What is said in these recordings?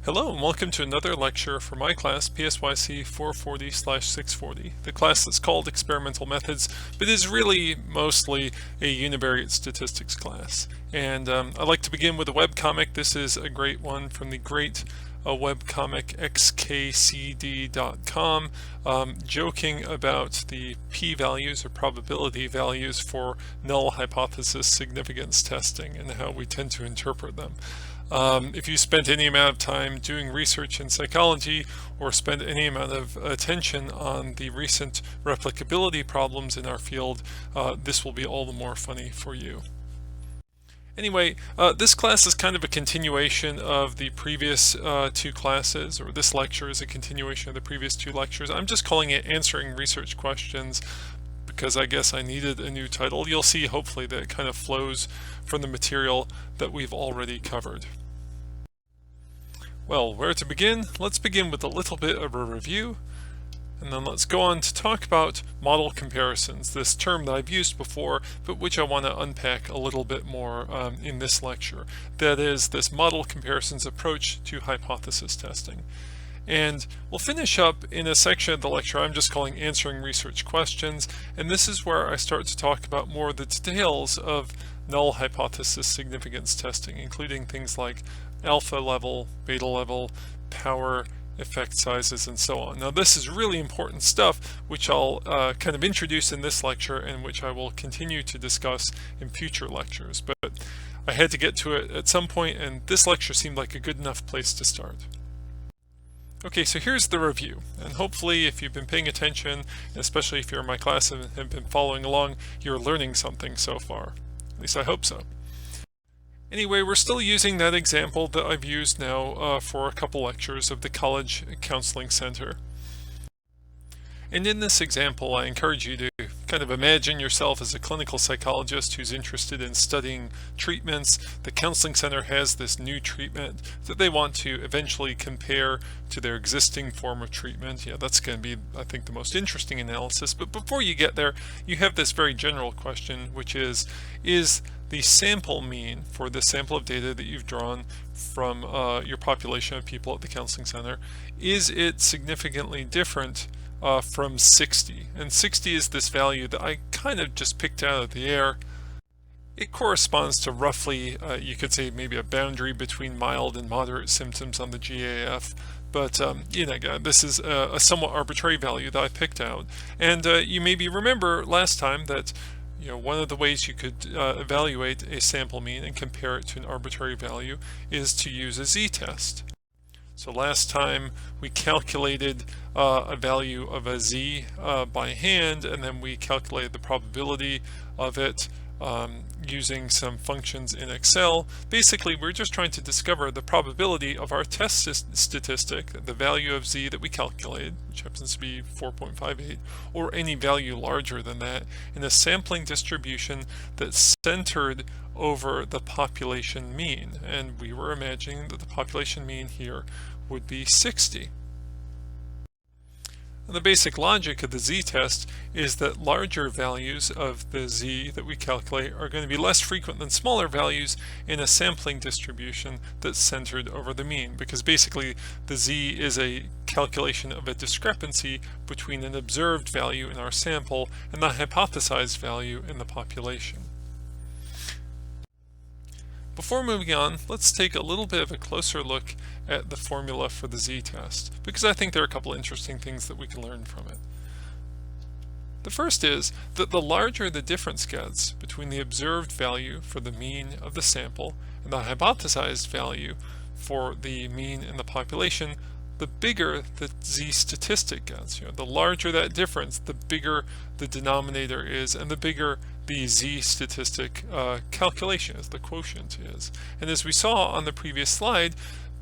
Hello and welcome to another lecture for my class, PSYC 440/640, the class that's called Experimental Methods, but is really mostly a univariate statistics class. And I'd like to begin with a webcomic. This is a great one from the great webcomic xkcd.com, joking about the p-values or probability values for null hypothesis significance testing and how we tend to interpret them. If you spent any amount of time doing research in psychology or spent any amount of attention on the recent replicability problems in our field, this will be all the more funny for you. Anyway, this class is kind of a continuation of the previous two classes, or this lecture is a continuation of the previous two lectures. I'm just calling it Answering Research Questions because I guess I needed a new title. You'll see hopefully that it kind of flows from the material that we've already covered. Well, where to begin? Let's begin with a little bit of a review, and then let's go on to talk about model comparisons, this term that I've used before, but which I want to unpack a little bit more in this lecture. That is, this model comparisons approach to hypothesis testing. And we'll finish up in a section of the lecture I'm just calling Answering Research Questions, and this is where I start to talk about more of the details of null hypothesis significance testing, including things like alpha level, beta level, power, effect sizes, and so on. Now this is really important stuff which I'll kind of introduce in this lecture and which I will continue to discuss in future lectures, but I had to get to it at some point and this lecture seemed like a good enough place to start. Okay, so here's the review, and hopefully if you've been paying attention, especially if you're in my class and have been following along, you're learning something so far. At least I hope so. Anyway, we're still using that example that I've used now for a couple lectures of the College Counseling Center. And in this example, I encourage you to kind of imagine yourself as a clinical psychologist who's interested in studying treatments. The counseling center has this new treatment that they want to eventually compare to their existing form of treatment. Yeah, that's going to be, I think, the most interesting analysis. But before you get there, you have this very general question, which is the sample mean for the sample of data that you've drawn from your population of people at the counseling center, is it significantly different from 60? And 60 is this value that I kind of just picked out of the air. It corresponds to roughly, you could say maybe a boundary between mild and moderate symptoms on the GAF. But you know, this is a somewhat arbitrary value that I picked out. And you maybe remember last time that one of the ways you could evaluate a sample mean and compare it to an arbitrary value is to use a z-test. So last time we calculated a value of a z by hand, and then we calculated the probability of it using some functions in Excel. Basically, we're just trying to discover the probability of our test statistic, the value of z that we calculated, which happens to be 4.58, or any value larger than that, in a sampling distribution that's centered over the population mean. And we were imagining that the population mean here would be 60. And the basic logic of the z-test is that larger values of the z that we calculate are going to be less frequent than smaller values in a sampling distribution that's centered over the mean, because basically the z is a calculation of a discrepancy between an observed value in our sample and the hypothesized value in the population. Before moving on, let's take a little bit of a closer look at the formula for the z-test, because I think there are a couple interesting things that we can learn from it. The first is that the larger the difference gets between the observed value for the mean of the sample and the hypothesized value for the mean in the population, the bigger the z-statistic gets. The larger that difference, the bigger the denominator is, and the bigger the z-statistic calculation is, the quotient is. And as we saw on the previous slide,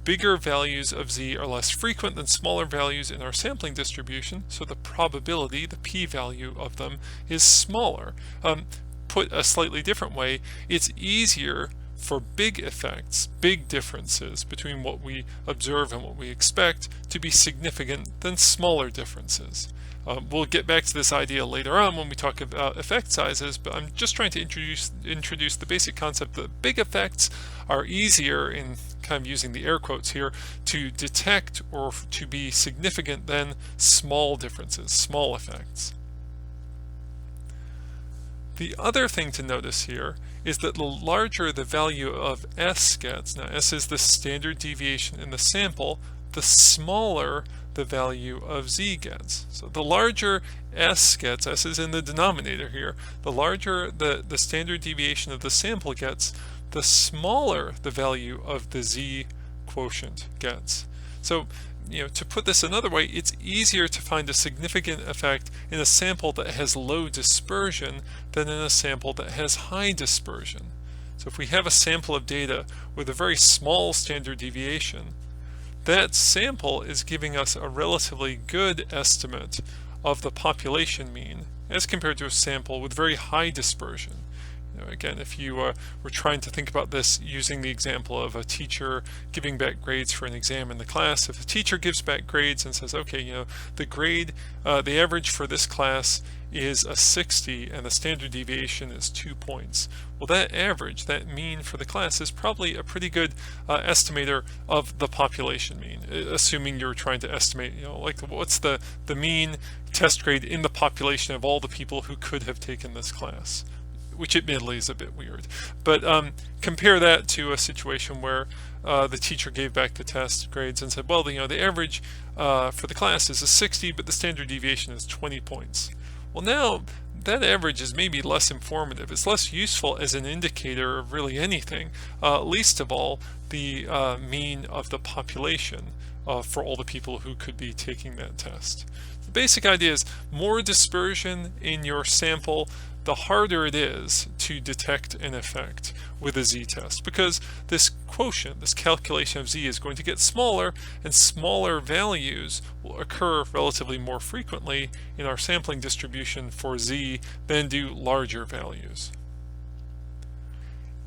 bigger values of z are less frequent than smaller values in our sampling distribution, so the probability, the p-value of them, is smaller. Put a slightly different way, it's easier for big effects, big differences between what we observe and what we expect to be significant than smaller differences. We'll get back to this idea later on when we talk about effect sizes, but I'm just trying to introduce the basic concept that big effects are easier, in kind of using the air quotes here, to detect or to be significant than small differences, small effects. The other thing to notice here is that the larger the value of S gets, now S is the standard deviation in the sample, the smaller the value of Z gets. So the larger S gets, S is in the denominator here, the larger the standard deviation of the sample gets, the smaller the value of the Z quotient gets. So, to put this another way, it's easier to find a significant effect in a sample that has low dispersion than in a sample that has high dispersion. So if we have a sample of data with a very small standard deviation, that sample is giving us a relatively good estimate of the population mean as compared to a sample with very high dispersion. Again, if you were trying to think about this using the example of a teacher giving back grades for an exam in the class, if a teacher gives back grades and says, okay, the grade, the average for this class is a 60 and the standard deviation is 2 points. Well, that average, that mean for the class, is probably a pretty good estimator of the population mean, assuming you're trying to estimate, like what's the mean test grade in the population of all the people who could have taken this class, which admittedly is a bit weird. But compare that to a situation where the teacher gave back the test grades and said, well, the average for the class is a 60, but the standard deviation is 20 points. Well, now that average is maybe less informative. It's less useful as an indicator of really anything, least of all the mean of the population for all the people who could be taking that test. The basic idea is more dispersion in your sample, the harder it is to detect an effect with a z-test, because this quotient, this calculation of z, is going to get smaller, and smaller values will occur relatively more frequently in our sampling distribution for z than do larger values.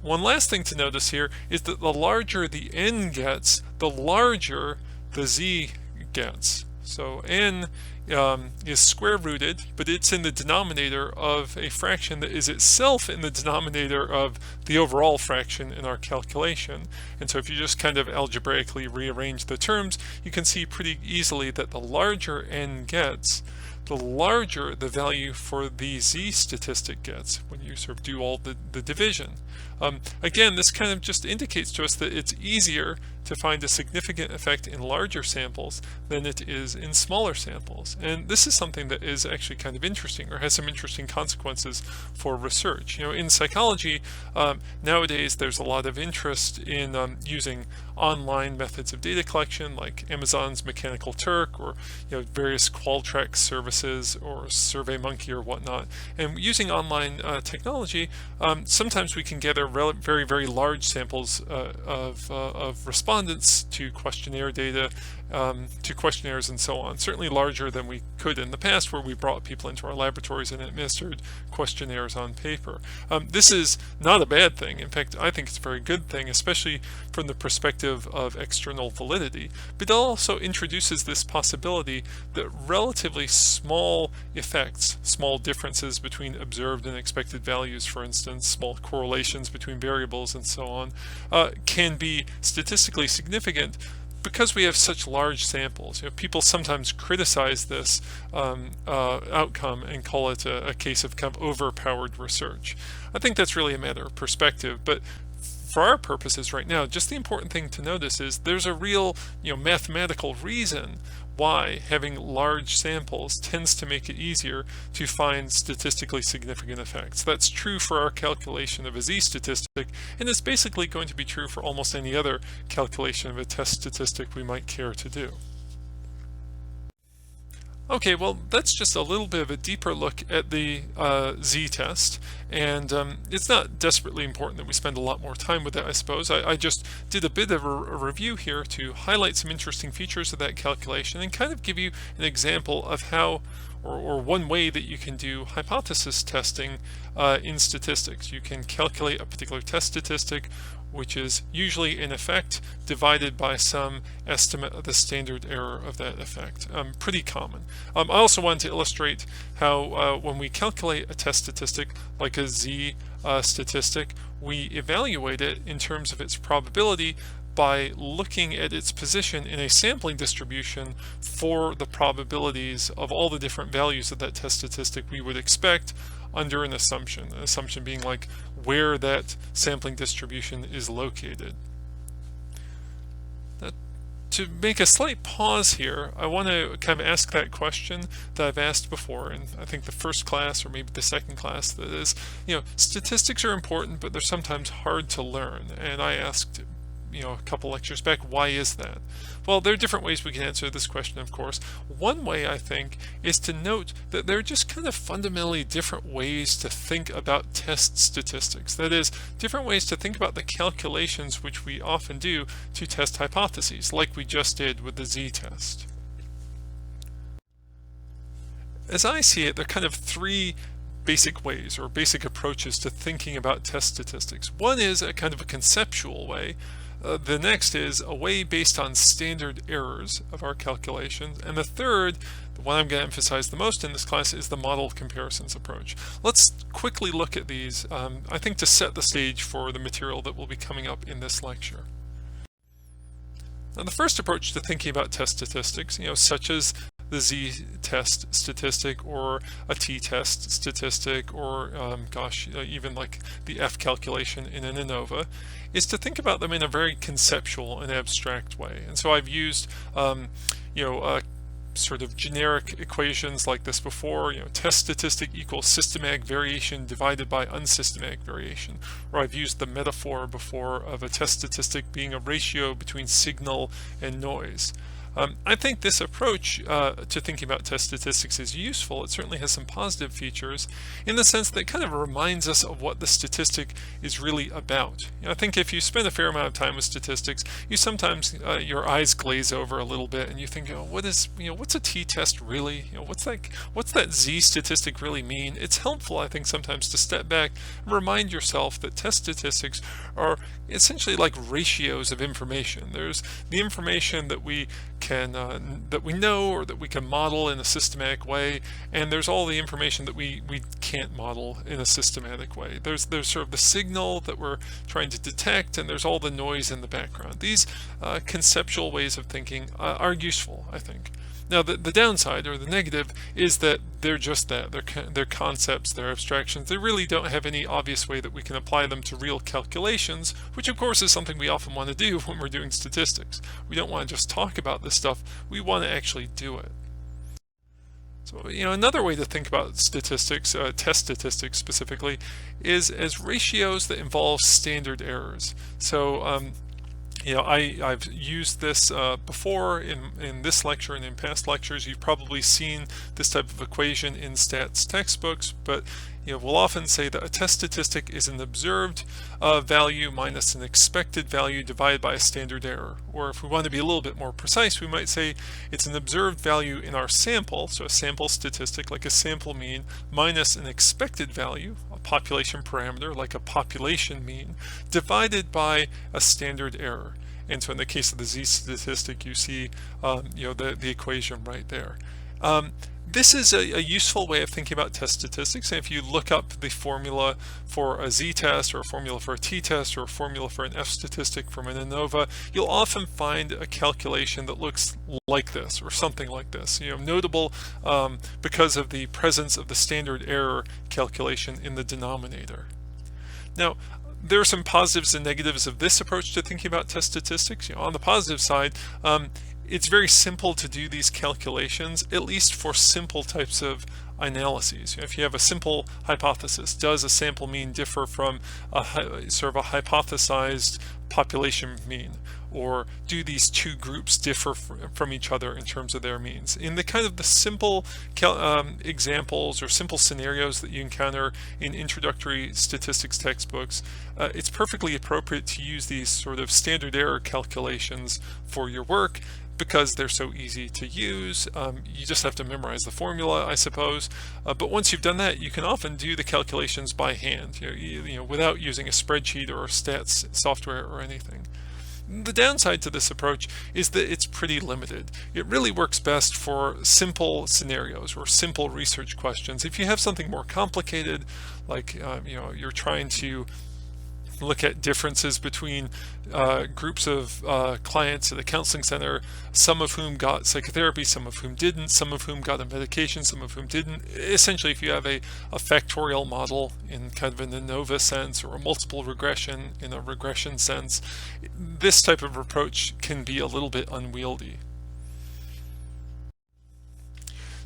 One last thing to notice here is that the larger the n gets, the larger the z gets. So n is square rooted, but it's in the denominator of a fraction that is itself in the denominator of the overall fraction in our calculation. And so if you just kind of algebraically rearrange the terms, you can see pretty easily that the larger n gets, the larger the value for the z statistic gets when you sort of do all the division. Again, this kind of just indicates to us that it's easier to find a significant effect in larger samples than it is in smaller samples. And this is something that is actually kind of interesting, or has some interesting consequences for research. In psychology, nowadays there's a lot of interest in using online methods of data collection, like Amazon's Mechanical Turk, or various Qualtrics services, or SurveyMonkey or whatnot. And using online technology, sometimes we can gather very, very large samples of respondents to questionnaire data, to questionnaires and so on, certainly larger than we could in the past, where we brought people into our laboratories and administered questionnaires on paper. This is not a bad thing. In fact, I think it's a very good thing, especially from the perspective of external validity. But it also introduces this possibility that relatively small effects, small differences between observed and expected values, for instance, small correlations between variables and so on, can be statistically significant because we have such large samples. People sometimes criticize this outcome and call it a case of kind of overpowered research. I think that's really a matter of perspective, but for our purposes right now, just the important thing to notice is there's a real mathematical reason why having large samples tends to make it easier to find statistically significant effects. That's true for our calculation of a z-statistic, and it's basically going to be true for almost any other calculation of a test statistic we might care to do. Okay, well, that's just a little bit of a deeper look at the z-test, and it's not desperately important that we spend a lot more time with it, I suppose. I just did a bit of a review here to highlight some interesting features of that calculation and kind of give you an example of how, or one way that you can do hypothesis testing in statistics. You can calculate a particular test statistic which is usually an effect divided by some estimate of the standard error of that effect. Pretty common. I also wanted to illustrate how when we calculate a test statistic like a z statistic, we evaluate it in terms of its probability by looking at its position in a sampling distribution for the probabilities of all the different values of that test statistic we would expect under an assumption being like where that sampling distribution is located. Now, to make a slight pause here, I want to kind of ask that question that I've asked before in I think the first class or maybe the second class, that is, statistics are important, but they're sometimes hard to learn. And I asked a couple lectures back, why is that? Well, there are different ways we can answer this question, of course. One way, I think, is to note that there are just kind of fundamentally different ways to think about test statistics. That is, different ways to think about the calculations which we often do to test hypotheses, like we just did with the z-test. As I see it, there are kind of three basic ways or basic approaches to thinking about test statistics. One is a kind of a conceptual way. The next is a way based on standard errors of our calculations. And the third, the one I'm going to emphasize the most in this class, is the model comparisons approach. Let's quickly look at these, I think, to set the stage for the material that will be coming up in this lecture. Now, the first approach to thinking about test statistics, such as the z-test statistic or a t-test statistic or even like the F calculation in an ANOVA, is to think about them in a very conceptual and abstract way. And so I've used sort of generic equations like this before, test statistic equals systematic variation divided by unsystematic variation. Or I've used the metaphor before of a test statistic being a ratio between signal and noise. I think this approach to thinking about test statistics is useful. It certainly has some positive features in the sense that it kind of reminds us of what the statistic is really about. I think if you spend a fair amount of time with statistics, you sometimes your eyes glaze over a little bit and you think, what's a t-test really? What's that z statistic really mean? It's helpful, I think, sometimes to step back and remind yourself that test statistics are essentially like ratios of information. There's the information that we know or that we can model in a systematic way, and there's all the information that we can't model in a systematic way. There's sort of the signal that we're trying to detect, and there's all the noise in the background. These conceptual ways of thinking are useful, I think. Now, the downside or the negative is that they're just that. They're concepts, they're abstractions. They really don't have any obvious way that we can apply them to real calculations, which of course is something we often want to do when we're doing statistics. We don't want to just talk about this stuff, we want to actually do it. So, another way to think about statistics, test statistics specifically, is as ratios that involve standard errors. So, I've used this before in this lecture and in past lectures. You've probably seen this type of equation in stats textbooks, but we'll often say that a test statistic is an observed value minus an expected value divided by a standard error. Or if we want to be a little bit more precise, we might say it's an observed value in our sample, so a sample statistic like a sample mean, minus an expected value, a population parameter like a population mean, divided by a standard error. And so in the case of the z statistic, you see the equation right there. This is a useful way of thinking about test statistics. And if you look up the formula for a z-test or a formula for a t-test or a formula for an F statistic from an ANOVA, you'll often find a calculation that looks like this or something like this. Notable because of the presence of the standard error calculation in the denominator. Now, there are some positives and negatives of this approach to thinking about test statistics. On the positive side, it's very simple to do these calculations, at least for simple types of analyses. If you have a simple hypothesis, does a sample mean differ from a sort of a hypothesized population mean? or do these two groups differ from each other in terms of their means? In the kind of the simple examples or simple scenarios that you encounter in introductory statistics textbooks, it's perfectly appropriate to use these sort of standard error calculations for your work, because they're so easy to use. You just have to memorize the formula, I suppose. But once you've done that, you can often do the calculations by hand, without using a spreadsheet or stats software or anything. The downside to this approach is that it's pretty limited. It really works best for simple scenarios or simple research questions. If you have something more complicated, like you're trying to look at differences between groups of clients at a counseling center, some of whom got psychotherapy, some of whom didn't, some of whom got a medication, some of whom didn't. Essentially, if you have a factorial model in kind of an ANOVA sense, or a multiple regression in a regression sense, this type of approach can be a little bit unwieldy.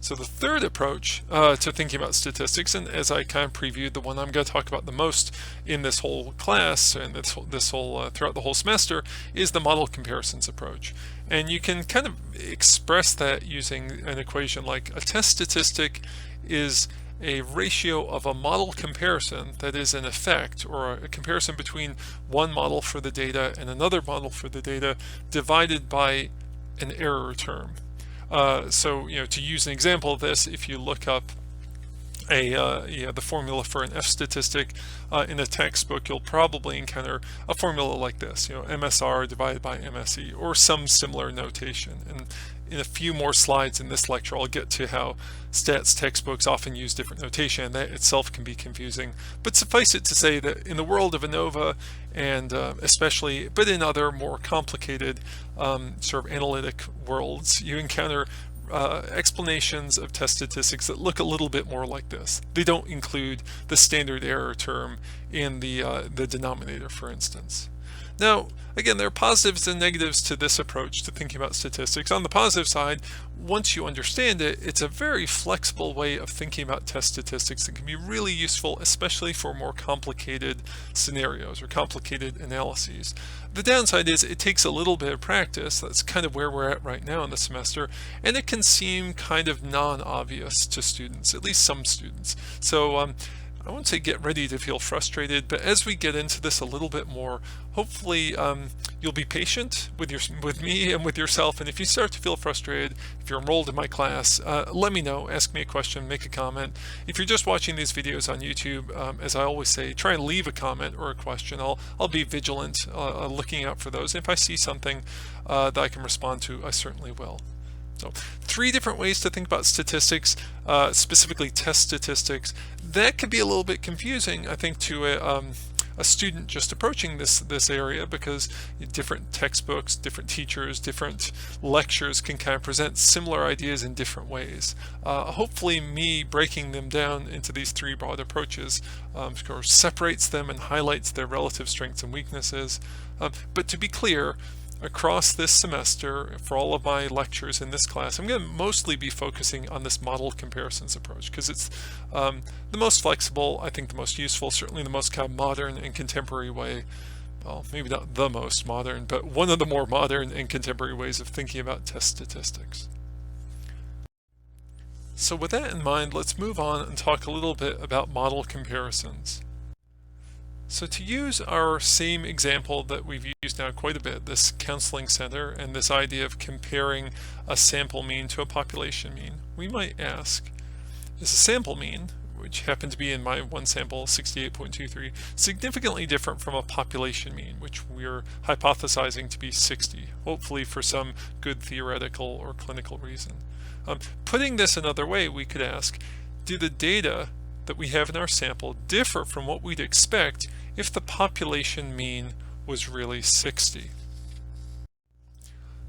So the third approach to thinking about statistics, and as I kind of previewed, the one I'm going to talk about the most in this whole class and this whole throughout the whole semester, is the model comparisons approach. And you can kind of express that using an equation like a test statistic is a ratio of a model comparison that is an effect, or a comparison between one model for the data and another model for the data, divided by an error term. So to use an example of this, if you look up the formula for an F statistic in a textbook, you'll probably encounter a formula like this, MSR divided by MSE, or some similar notation. And in a few more slides in this lecture, I'll get to how stats textbooks often use different notation, and that itself can be confusing. But suffice it to say that in the world of ANOVA, and especially, but in other more complicated sort of analytic worlds, you encounter explanations of test statistics that look a little bit more like this. They don't include the standard error term in the denominator, for instance. Now, again, there are positives and negatives to this approach to thinking about statistics. On the positive side, once you understand it, it's a very flexible way of thinking about test statistics that can be really useful, especially for more complicated scenarios or complicated analyses. The downside is it takes a little bit of practice. That's kind of where we're at right now in the semester, and it can seem kind of non-obvious to students, at least some students. So I won't say get ready to feel frustrated, but as we get into this a little bit more, hopefully you'll be patient with me and with yourself. And if you start to feel frustrated, if you're enrolled in my class, let me know, ask me a question, make a comment. If you're just watching these videos on YouTube, as I always say, try and leave a comment or a question. I'll be vigilant, looking out for those. If I see something that I can respond to, I certainly will. So 3 different ways to think about statistics, specifically test statistics. That can be a little bit confusing, I think, to a student just approaching this area, because different textbooks, different teachers, different lectures can kind of present similar ideas in different ways. Hopefully me breaking them down into these 3 broad approaches of course separates them and highlights their relative strengths and weaknesses. But to be clear, across this semester, for all of my lectures in this class, I'm going to mostly be focusing on this model comparisons approach, because it's the most flexible, I think the most useful, certainly the most kind of modern and contemporary way, well, maybe not the most modern, but one of the more modern and contemporary ways of thinking about test statistics. So with that in mind, let's move on and talk a little bit about model comparisons. So to use our same example that we've used now quite a bit, this counseling center and this idea of comparing a sample mean to a population mean, we might ask, is a sample mean, which happened to be in my one sample 68.23, significantly different from a population mean, which we're hypothesizing to be 60, hopefully for some good theoretical or clinical reason. Putting this another way, we could ask, do the data that we have in our sample differ from what we'd expect if the population mean was really 60?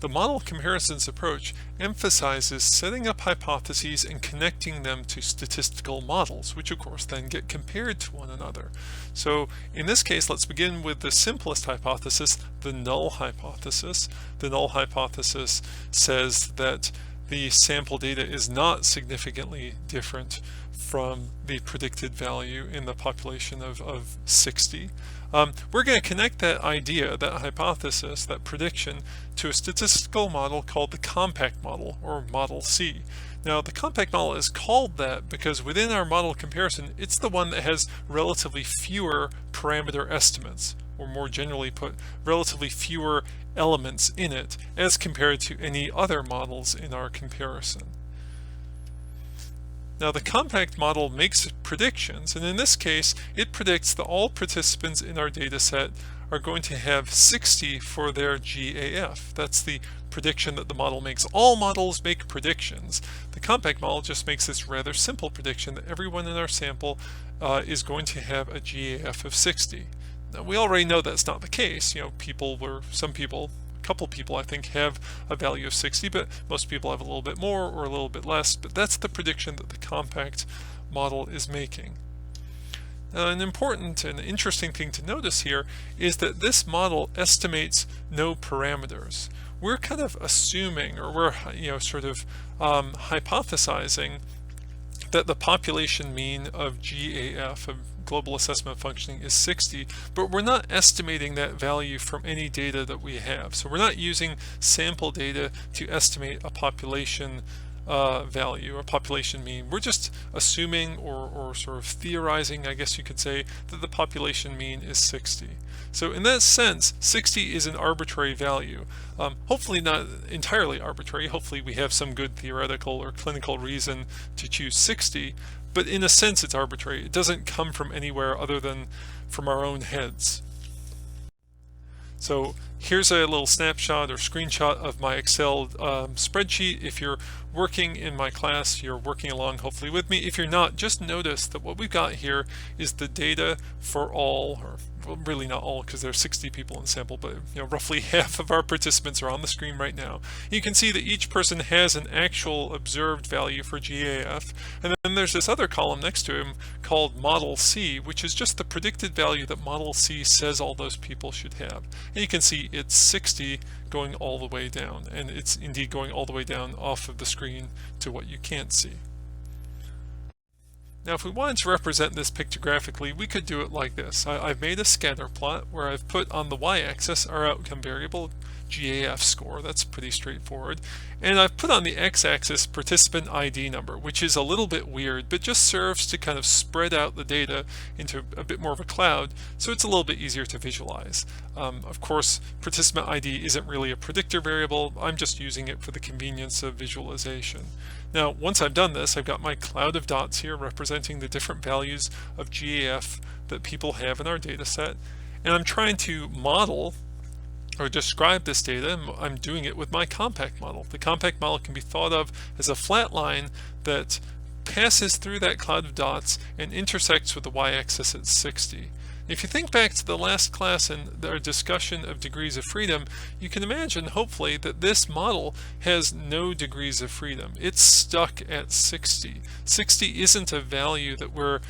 The model comparisons approach emphasizes setting up hypotheses and connecting them to statistical models, which of course then get compared to one another. So in this case, let's begin with the simplest hypothesis, the null hypothesis. The null hypothesis says that the sample data is not significantly different from the predicted value in the population of 60. We're going to connect that idea, that hypothesis, that prediction, to a statistical model called the compact model, or Model C. Now, the compact model is called that because within our model comparison, it's the one that has relatively fewer parameter estimates, or more generally put, relatively fewer elements in it as compared to any other models in our comparison. Now, the compact model makes predictions, and in this case, it predicts that all participants in our data set are going to have 60 for their GAF. That's the prediction that the model makes. All models make predictions. The compact model just makes this rather simple prediction that everyone in our sample is going to have a GAF of 60. Now, we already know that's not the case. You know, some people, a couple people I think, have a value of 60, but most people have a little bit more or a little bit less. But that's the prediction that the compact model is making. Now, an important and interesting thing to notice here is that this model estimates no parameters. We're kind of assuming, or we're sort of hypothesizing that the population mean of GAF, of Global Assessment of Functioning, is 60, but we're not estimating that value from any data that we have. So we're not using sample data to estimate a population value, or population mean. We're just assuming or sort of theorizing, I guess you could say, that the population mean is 60. So in that sense, 60 is an arbitrary value. Hopefully not entirely arbitrary. Hopefully we have some good theoretical or clinical reason to choose 60, but in a sense it's arbitrary. It doesn't come from anywhere other than from our own heads. So here's a little snapshot or screenshot of my Excel spreadsheet. If you're working in my class, you're working along hopefully with me. If you're not, just notice that what we've got here is the data for all, or well, really not all because there's 60 people in the sample, but roughly half of our participants are on the screen right now. You can see that each person has an actual observed value for GAF, and then there's this other column next to him called Model C, which is just the predicted value that Model C says all those people should have. And you can see it's 60 going all the way down, and it's indeed going all the way down off of the screen to what you can't see. Now, if we wanted to represent this pictographically, we could do it like this. I've made a scatter plot where I've put on the y-axis our outcome variable, GAF score. That's pretty straightforward. And I've put on the x-axis participant ID number, which is a little bit weird, but just serves to kind of spread out the data into a bit more of a cloud, so it's a little bit easier to visualize. Of course, participant ID isn't really a predictor variable. I'm just using it for the convenience of visualization. Now, once I've done this, I've got my cloud of dots here representing the different values of GAF that people have in our data set, and I'm trying to model or describe this data, and I'm doing it with my compact model. The compact model can be thought of as a flat line that passes through that cloud of dots and intersects with the y-axis at 60. If you think back to the last class and our discussion of degrees of freedom, you can imagine, hopefully, that this model has no degrees of freedom. It's stuck at 60. 60 isn't a value that we're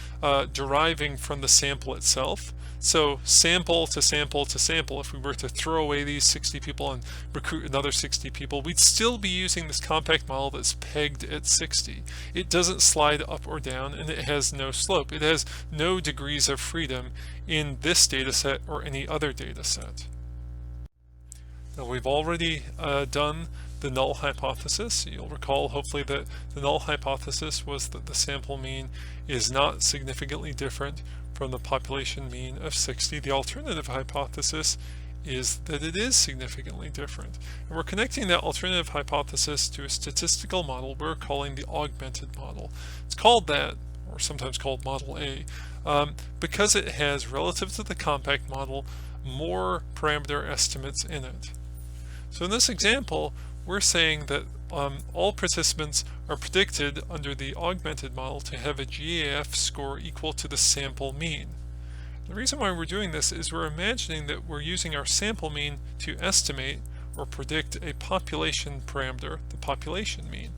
deriving from the sample itself. So sample to sample to sample, if we were to throw away these 60 people and recruit another 60 people, we'd still be using this compact model that's pegged at 60. It doesn't slide up or down, and it has no slope. It has no degrees of freedom in this data set or any other data set. Now, we've already done the null hypothesis. You'll recall hopefully that the null hypothesis was that the sample mean is not significantly different from the population mean of 60. The alternative hypothesis is that it is significantly different. And we're connecting that alternative hypothesis to a statistical model we're calling the augmented model. It's called that, or sometimes called Model A, because it has, relative to the compact model, more parameter estimates in it. So in this example, we're saying that all participants are predicted under the augmented model to have a GAF score equal to the sample mean. The reason why we're doing this is we're imagining that we're using our sample mean to estimate or predict a population parameter, the population mean.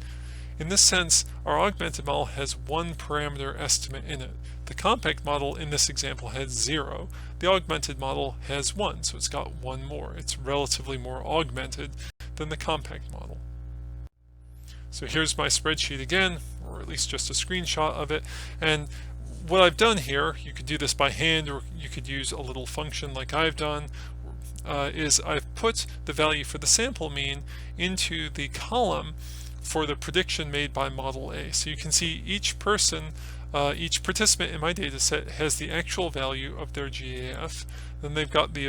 In this sense, our augmented model has one parameter estimate in it. The compact model in this example has 0. The augmented model has 1, so it's got 1 more. It's relatively more augmented than the compact model. So here's my spreadsheet again, or at least just a screenshot of it. And what I've done here, you could do this by hand, or you could use a little function like I've done, is I've put the value for the sample mean into the column for the prediction made by model A. So you can see each person, each participant in my data set has the actual value of their GAF. Then they've got the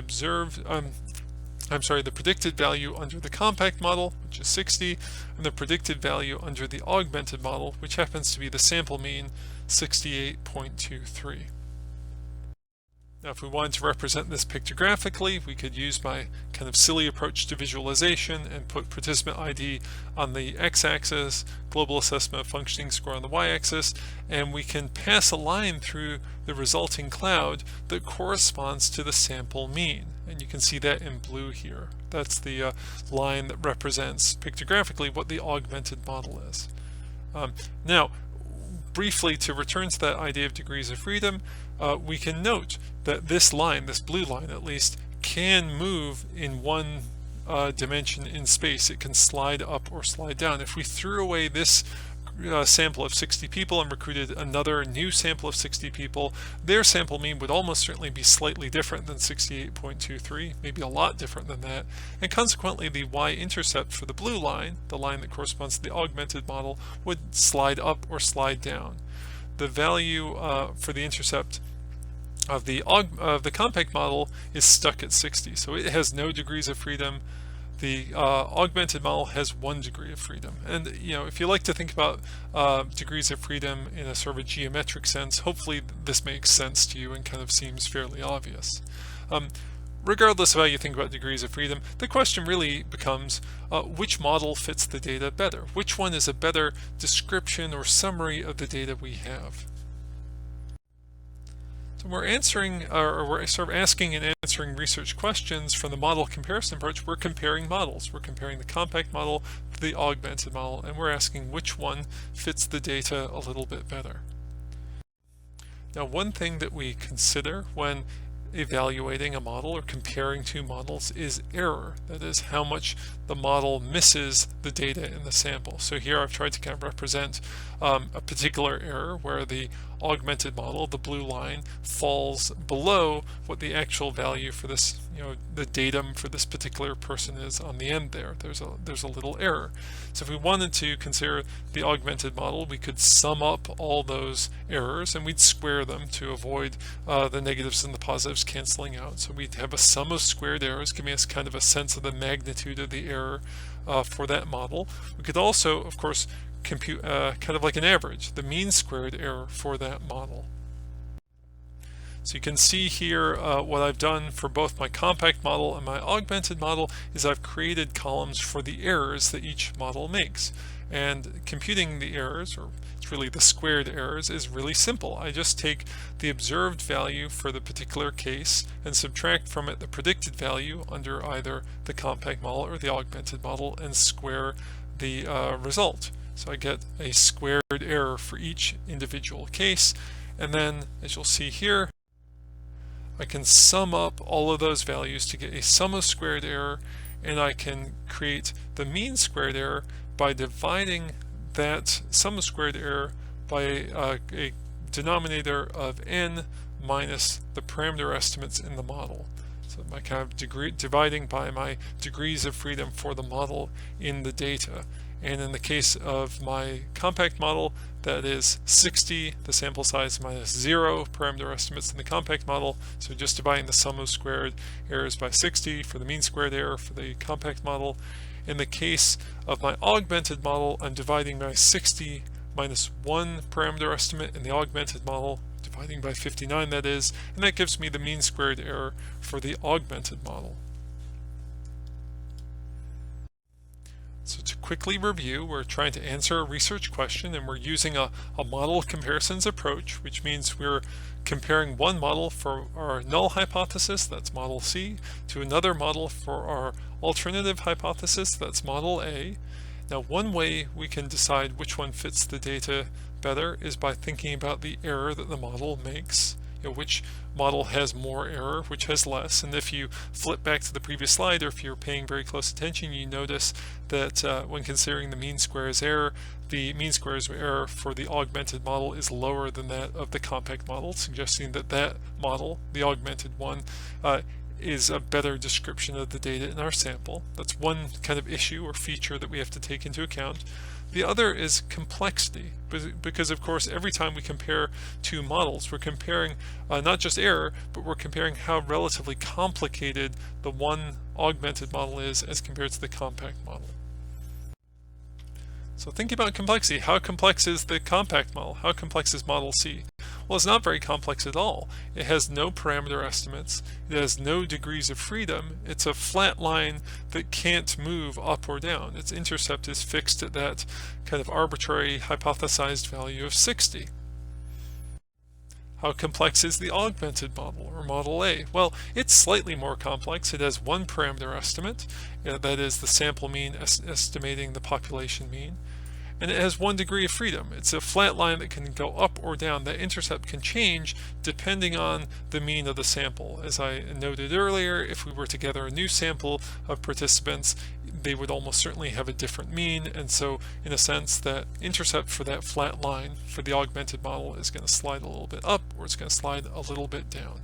the predicted value under the compact model, which is 60, and the predicted value under the augmented model, which happens to be the sample mean, 68.23. Now, if we wanted to represent this pictographically, we could use my kind of silly approach to visualization and put participant ID on the x-axis, global assessment of functioning score on the y-axis, and we can pass a line through the resulting cloud that corresponds to the sample mean. And you can see that in blue here. That's the line that represents pictographically what the augmented model is. Now, briefly, to return to that idea of degrees of freedom, we can note that this line, this blue line at least, can move in one dimension in space. It can slide up or slide down. If we threw away this sample of 60 people and recruited another new sample of 60 people, their sample mean would almost certainly be slightly different than 68.23, maybe a lot different than that, and consequently the y-intercept for the blue line, the line that corresponds to the augmented model, would slide up or slide down. The value for the intercept of the compact model is stuck at 60, so it has no degrees of freedom. The augmented model has 1 degree of freedom. And if you like to think about degrees of freedom in a sort of a geometric sense, hopefully this makes sense to you and kind of seems fairly obvious. Regardless of how you think about degrees of freedom, the question really becomes which model fits the data better? Which one is a better description or summary of the data we have? So we're answering, or we're sort of asking and answering research questions from the model comparison approach. We're comparing models. We're comparing the compact model to the augmented model, and we're asking which one fits the data a little bit better. Now, one thing that we consider when evaluating a model or comparing two models is error. That is, how much the model misses the data in the sample. So here I've tried to kind of represent a particular error where the augmented model, the blue line, falls below what the actual value for this, the datum for this particular person is on the end there. There's a little error. So if we wanted to consider the augmented model, we could sum up all those errors and we'd square them to avoid the negatives and the positives canceling out. So we'd have a sum of squared errors, giving us kind of a sense of the magnitude of the error for that model. We could also, of course, compute kind of like an average, the mean squared error for that model. So you can see here what I've done for both my compact model and my augmented model is I've created columns for the errors that each model makes. And computing the errors, or it's really the squared errors, is really simple. I just take the observed value for the particular case and subtract from it the predicted value under either the compact model or the augmented model and square the result. So I get a squared error for each individual case, and then, as you'll see here, I can sum up all of those values to get a sum of squared error, and I can create the mean squared error by dividing that sum of squared error by a denominator of n minus the parameter estimates in the model. So my kind of dividing by my degrees of freedom for the model in the data. And in the case of my compact model, that is 60, the sample size, minus 0 parameter estimates in the compact model. So just dividing the sum of squared errors by 60 for the mean squared error for the compact model. In the case of my augmented model, I'm dividing by 60 minus 1 parameter estimate in the augmented model, dividing by 59 that is, and that gives me the mean squared error for the augmented model. So to quickly review, we're trying to answer a research question and we're using a model comparisons approach, which means we're comparing one model for our null hypothesis, that's model C, to another model for our alternative hypothesis, that's model A. Now, one way we can decide which one fits the data better is by thinking about the error that the model makes. which model has more error, which has less. And if you flip back to the previous slide, or if you're paying very close attention, you notice that when considering the mean squares error, the mean squares error for the augmented model is lower than that of the compact model, suggesting that that model, the augmented one, is a better description of the data in our sample. That's one kind of issue or feature that we have to take into account. The other is complexity, because of course every time we compare two models, we're comparing not just error, but we're comparing how relatively complicated the one augmented model is as compared to the compact model. So thinking about complexity, how complex is the compact model? How complex is model C? Well, it's not very complex at all. It has no parameter estimates. It has no degrees of freedom. It's a flat line that can't move up or down. Its intercept is fixed at that kind of arbitrary hypothesized value of 60. How complex is the augmented model, or model A? Well, it's slightly more complex. It has one parameter estimate, that is the sample mean estimating the population mean. And it has 1 degree of freedom. It's a flat line that can go up or down. That intercept can change depending on the mean of the sample. As I noted earlier, if we were to gather a new sample of participants, they would almost certainly have a different mean, and so in a sense that intercept for that flat line for the augmented model is going to slide a little bit up, or it's going to slide a little bit down.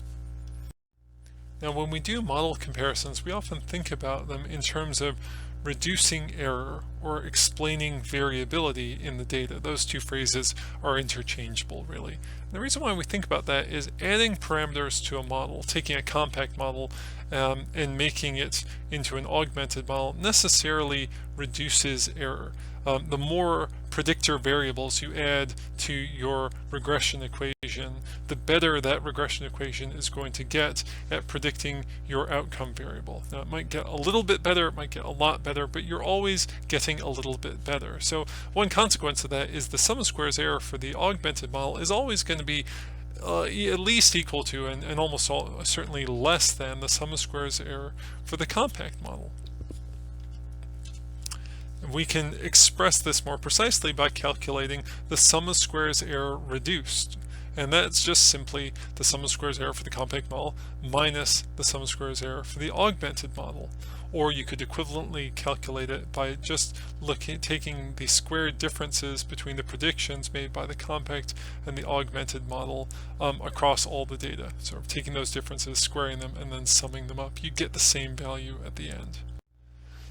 Now when we do model comparisons, we often think about them in terms of reducing error or explaining variability in the data. Those two phrases are interchangeable, really. And the reason why we think about that is adding parameters to a model, taking a compact model and making it into an augmented model necessarily reduces error. The more predictor variables you add to your regression equation, the better that regression equation is going to get at predicting your outcome variable. Now, it might get a little bit better, it might get a lot better, but you're always getting a little bit better. So one consequence of that is the sum of squares error for the augmented model is always going to be at least equal to and almost certainly less than the sum of squares error for the compact model. We can express this more precisely by calculating the sum of squares error reduced. And that's just simply the sum of squares error for the compact model minus the sum of squares error for the augmented model. Or you could equivalently calculate it by just taking the squared differences between the predictions made by the compact and the augmented model across all the data. So taking those differences, squaring them, and then summing them up, you get the same value at the end.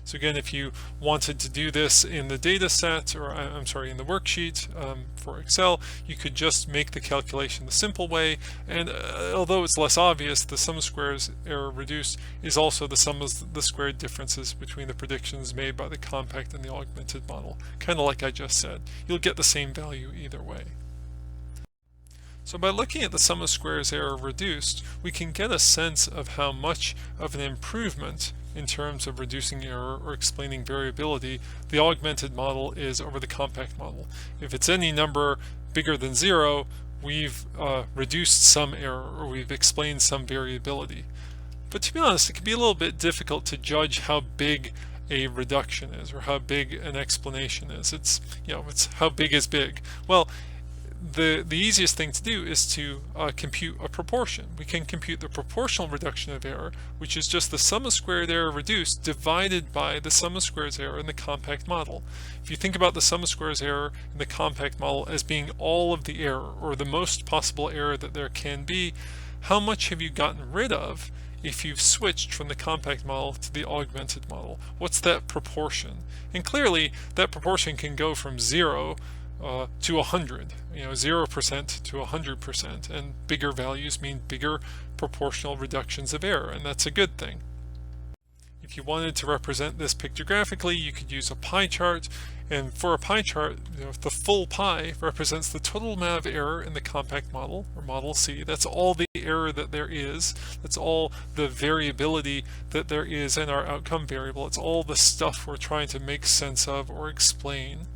So again, if you wanted to do this in the data set, or I'm sorry, in the worksheet for Excel, you could just make the calculation the simple way. And although it's less obvious, the sum of squares error reduced is also the sum of the squared differences between the predictions made by the compact and the augmented model. Kind of like I just said, you'll get the same value either way. So by looking at the sum of squares error reduced, we can get a sense of how much of an improvement in terms of reducing error or explaining variability the augmented model is over the compact model. If it's any number bigger than 0, we've reduced some error, or we've explained some variability. But to be honest, it can be a little bit difficult to judge how big a reduction is, or how big an explanation is. It's how big is big. Well, the easiest thing to do is to compute a proportion. We can compute the proportional reduction of error, which is just the sum of squared error reduced divided by the sum of squares error in the compact model. If you think about the sum of squares error in the compact model as being all of the error, or the most possible error that there can be, how much have you gotten rid of if you've switched from the compact model to the augmented model? What's that proportion? And clearly that proportion can go from 0 to 100, 0% to 100%, and bigger values mean bigger proportional reductions of error, and that's a good thing. If you wanted to represent this pictographically, you could use a pie chart, and for a pie chart, the full pie represents the total amount of error in the compact model, or model C. That's all the error that there is. That's all the variability that there is in our outcome variable. It's all the stuff we're trying to make sense of or explain.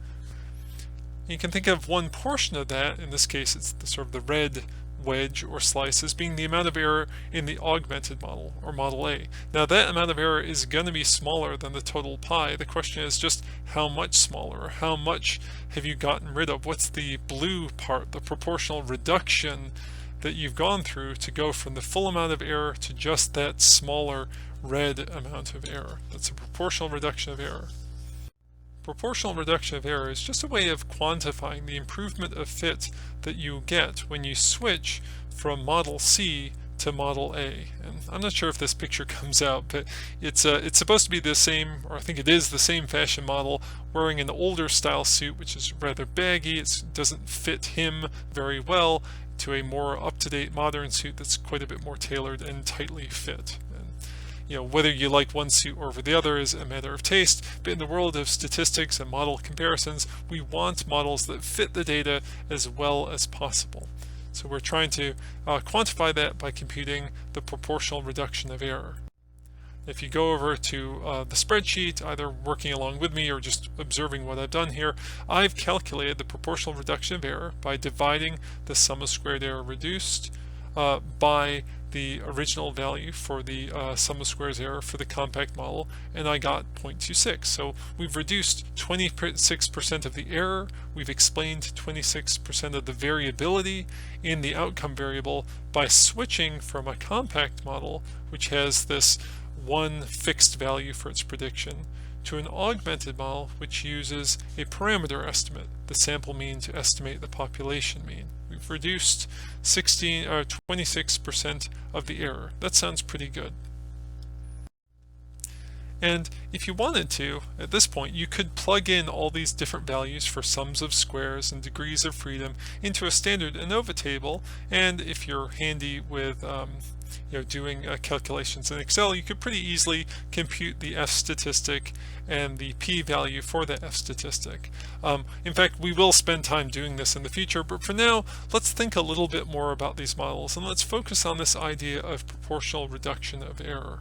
You can think of one portion of that, in this case it's sort of the red wedge or slice, as being the amount of error in the augmented model, or model A. Now that amount of error is going to be smaller than the total pie. The question is just how much smaller, or how much have you gotten rid of? What's the blue part, the proportional reduction that you've gone through to go from the full amount of error to just that smaller red amount of error. That's a proportional reduction of error. Proportional reduction of error is just a way of quantifying the improvement of fit that you get when you switch from model C to model A. And I'm not sure if this picture comes out, but it's supposed to be the same, or I think it is the same fashion model, wearing an older style suit, which is rather baggy. It doesn't fit him very well, to a more up-to-date modern suit that's quite a bit more tailored and tightly fit. You know, whether you like one suit over the other is a matter of taste, but in the world of statistics and model comparisons, we want models that fit the data as well as possible. So we're trying to quantify that by computing the proportional reduction of error. If you go over to the spreadsheet, either working along with me or just observing what I've done here, I've calculated the proportional reduction of error by dividing the sum of squared error reduced by the original value for the sum of squares error for the compact model, and I got 0.26. So we've reduced 26% of the error, we've explained 26% of the variability in the outcome variable by switching from a compact model, which has this one fixed value for its prediction, to an augmented model which uses a parameter estimate, the sample mean, to estimate the population mean. We've reduced 26% of the error. That sounds pretty good. And if you wanted to, at this point, you could plug in all these different values for sums of squares and degrees of freedom into a standard ANOVA table, and if you're handy with doing calculations in Excel, you could pretty easily compute the F statistic and the p-value for the F statistic. In fact, we will spend time doing this in the future, but for now, let's think a little bit more about these models, and let's focus on this idea of proportional reduction of error.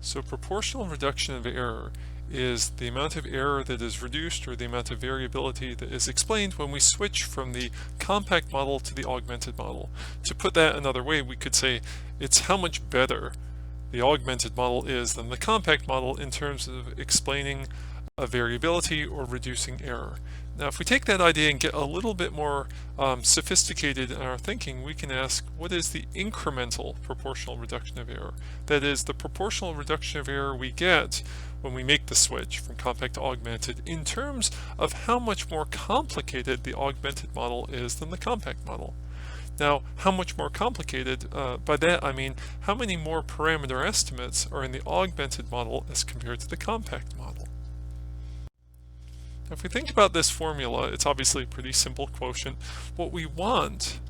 So proportional reduction of error is the amount of error that is reduced, or the amount of variability that is explained when we switch from the compact model to the augmented model. To put that another way, we could say it's how much better the augmented model is than the compact model in terms of explaining a variability or reducing error. Now, if we take that idea and get a little bit more sophisticated in our thinking, we can ask, what is the incremental proportional reduction of error? That is, the proportional reduction of error we get when we make the switch from compact to augmented in terms of how much more complicated the augmented model is than the compact model. Now, how much more complicated? By that I mean, how many more parameter estimates are in the augmented model as compared to the compact model? If we think about this formula, it's obviously a pretty simple quotient. What we want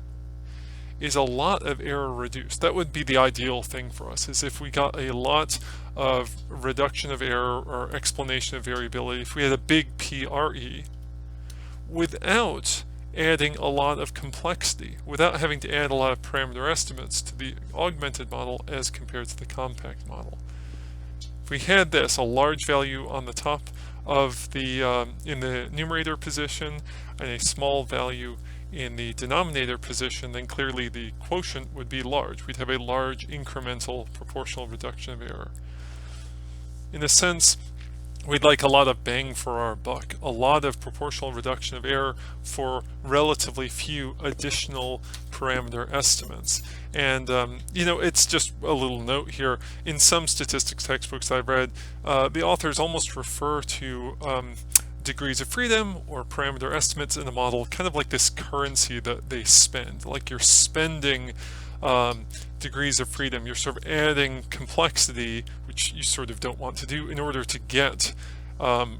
is a lot of error reduced. That would be the ideal thing for us, is if we got a lot of reduction of error or explanation of variability, if we had a big PRE, without adding a lot of complexity, without having to add a lot of parameter estimates to the augmented model as compared to the compact model. If we had this, a large value on the top of the in the numerator position and a small value in the denominator position, then clearly the quotient would be large. We'd have a large incremental proportional reduction of error. In a sense, we'd like a lot of bang for our buck, a lot of proportional reduction of error for relatively few additional parameter estimates. And it's just a little note here. In some statistics textbooks I've read, the authors almost refer to degrees of freedom or parameter estimates in a model kind of like this currency that they spend. Like you're spending degrees of freedom, you're sort of adding complexity, which you sort of don't want to do, in order to get,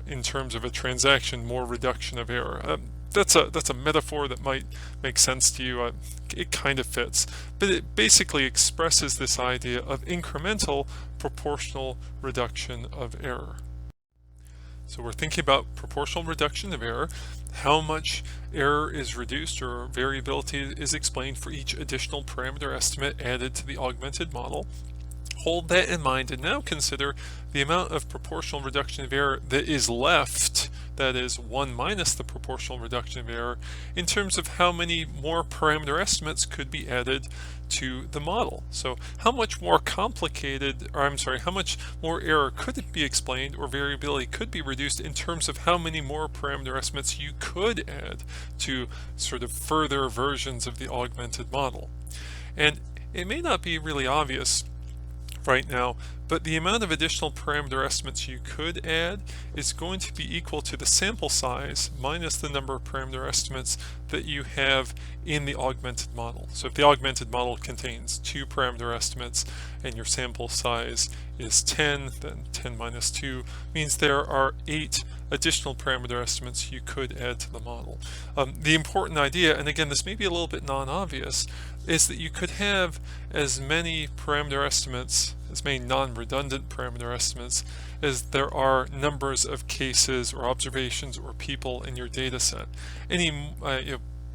in terms of a transaction, more reduction of error. That's a metaphor that might make sense to you. It kind of fits, but it basically expresses this idea of incremental proportional reduction of error. So we're thinking about proportional reduction of error, how much error is reduced or variability is explained for each additional parameter estimate added to the augmented model. hold that in mind and now consider the amount of proportional reduction of error that is left, that is 1 minus the proportional reduction of error, in terms of how many more parameter estimates could be added to the model. So how much more complicated, or I'm sorry, how much more error could it be explained or variability could be reduced in terms of how many more parameter estimates you could add to sort of further versions of the augmented model. And it may not be really obvious right now, but the amount of additional parameter estimates you could add is going to be equal to the sample size minus the number of parameter estimates that you have in the augmented model. So if the augmented model contains 2 parameter estimates and your sample size is 10, then 10 minus 2 means there are 8 additional parameter estimates you could add to the model. The important idea, and again this may be a little bit non-obvious, is that you could have as many parameter estimates, as many non-redundant parameter estimates, as there are numbers of cases or observations or people in your data set.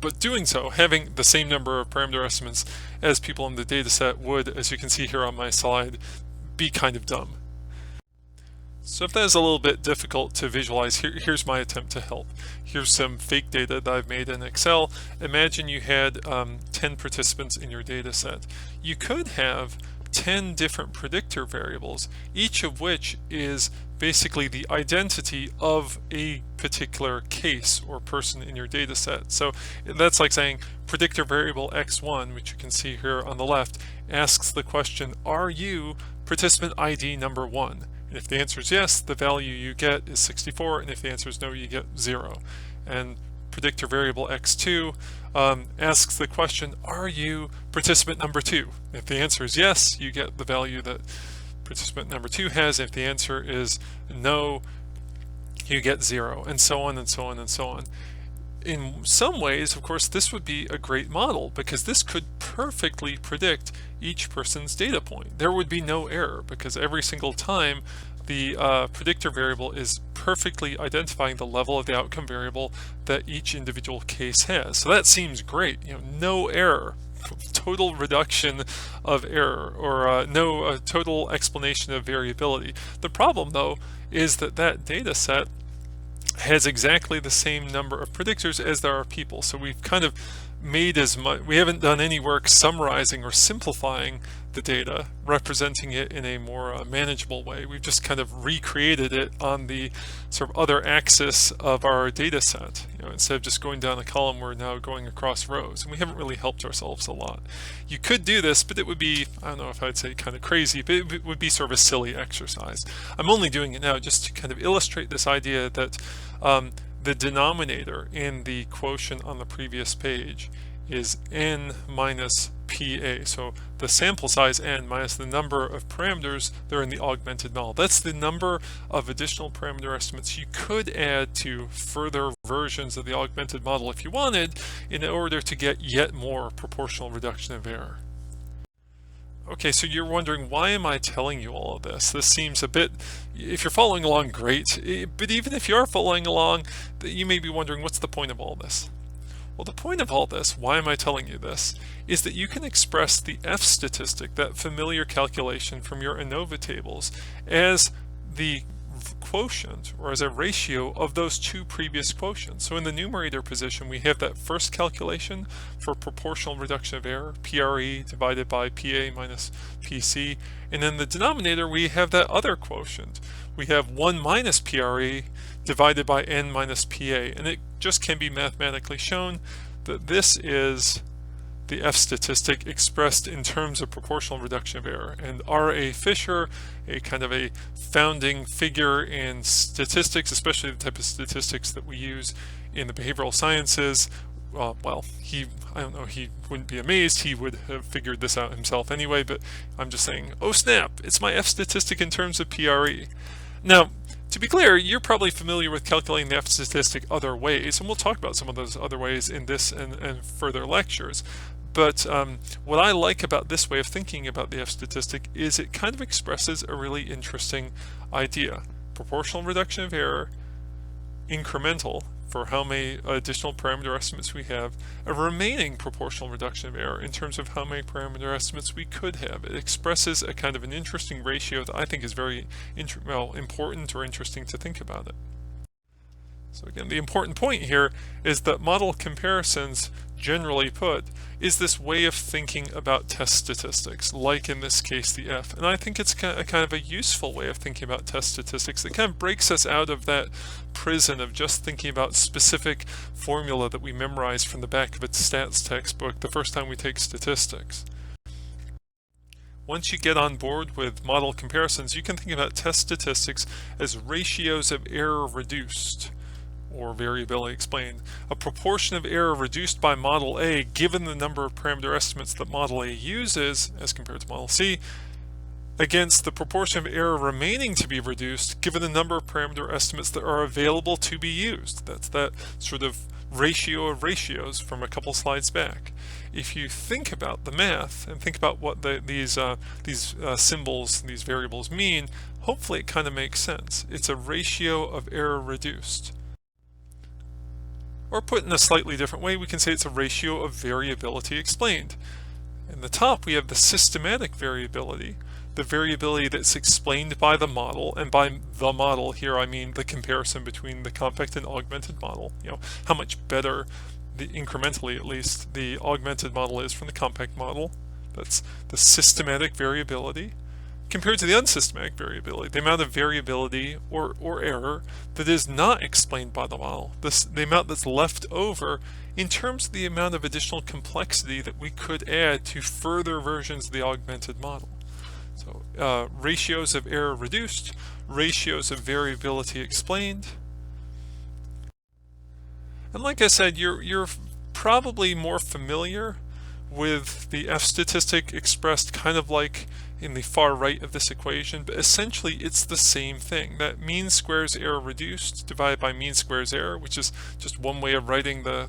But doing so, having the same number of parameter estimates as people in the data set would, as you can see here on my slide, be kind of dumb. So if that is a little bit difficult to visualize, here's my attempt to help. Here's some fake data that I've made in Excel. Imagine you had 10 participants in your data set. You could have 10 different predictor variables, each of which is basically the identity of a particular case or person in your data set. So that's like saying predictor variable x1, which you can see here on the left, asks the question, are you participant ID number 1? And if the answer is yes, the value you get is 64, and if the answer is no, you get 0. And predictor variable x2 asks the question, are you participant number 2? If the answer is yes, you get the value that participant number 2 has. If the answer is no, you get 0, and so on and so on and so on. In some ways, of course, this would be a great model because this could perfectly predict each person's data point. There would be no error because every single time the predictor variable is perfectly identifying the level of the outcome variable that each individual case has. So that seems great. No error, total reduction of error, or no total explanation of variability. The problem, though, is that that data set has exactly the same number of predictors as there are people. So we've kind of made as much, we haven't done any work summarizing or simplifying the data, representing it in a more manageable way. We've just kind of recreated it on the sort of other axis of our data set. Instead of just going down a column, we're now going across rows, and we haven't really helped ourselves a lot. You could do this, but it would be, I don't know if I'd say kind of crazy, but it would be sort of a silly exercise. I'm only doing it now just to kind of illustrate this idea that the denominator in the quotient on the previous page is n minus PA. So the sample size n minus the number of parameters that are in the augmented model. That's the number of additional parameter estimates you could add to further versions of the augmented model if you wanted, in order to get yet more proportional reduction of error. Okay, so you're wondering, why am I telling you all of this? This seems a bit, if you're following along, great. But even if you are following along, you may be wondering, what's the point of all this? Well, the point of all this, why am I telling you this, is that you can express the F statistic, that familiar calculation from your ANOVA tables, as the quotient, or as a ratio of those two previous quotients. So in the numerator position, we have that first calculation for proportional reduction of error, PRE divided by PA minus PC, and in the denominator we have that other quotient. We have 1 minus PRE divided by n minus PA, and it just can be mathematically shown that this is the F statistic expressed in terms of proportional reduction of error. And R.A. Fisher, a kind of a founding figure in statistics, especially the type of statistics that we use in the behavioral sciences, well, I don't know, he wouldn't be amazed, he would have figured this out himself anyway, but I'm just saying, oh snap, it's my F statistic in terms of PRE. Now, to be clear, you're probably familiar with calculating the F statistic other ways, and we'll talk about some of those other ways in this and further lectures. But what I like about this way of thinking about the F statistic is it kind of expresses a really interesting idea. Proportional reduction of error, incremental, for how many additional parameter estimates we have, a remaining proportional reduction of error in terms of how many parameter estimates we could have. It expresses a kind of an interesting ratio that I think is very important or interesting to think about it. So again, the important point here is that model comparisons, generally put, is this way of thinking about test statistics, like in this case the F. And I think it's kind of a useful way of thinking about test statistics that kind of breaks us out of that prison of just thinking about specific formula that we memorize from the back of a stats textbook the first time we take statistics. Once you get on board with model comparisons, you can think about test statistics as ratios of error reduced, or variability explained. A proportion of error reduced by model A given the number of parameter estimates that model A uses as compared to model C, against the proportion of error remaining to be reduced given the number of parameter estimates that are available to be used. That's that sort of ratio of ratios from a couple slides back. If you think about the math and think about what these symbols, these variables mean, hopefully it kind of makes sense. It's a ratio of error reduced. Or put in a slightly different way, we can say it's a ratio of variability explained. In the top we have the systematic variability, the variability that's explained by the model, and by the model here I mean the comparison between the compact and augmented model. How much better, incrementally at least, the augmented model is from the compact model. That's the systematic variability. Compared to the unsystematic variability, the amount of variability or error that is not explained by the model, the amount that's left over in terms of the amount of additional complexity that we could add to further versions of the augmented model. So ratios of error reduced, ratios of variability explained. And like I said, you're probably more familiar with the F statistic expressed kind of like in the far right of this equation, but essentially it's the same thing. That mean squares error reduced divided by mean squares error, which is just one way of writing the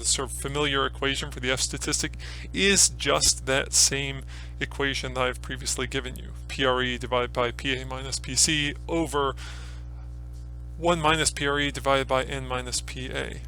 sort of familiar equation for the F statistic, is just that same equation that I've previously given you. PRE divided by PA minus PC over 1 minus PRE divided by N minus PA.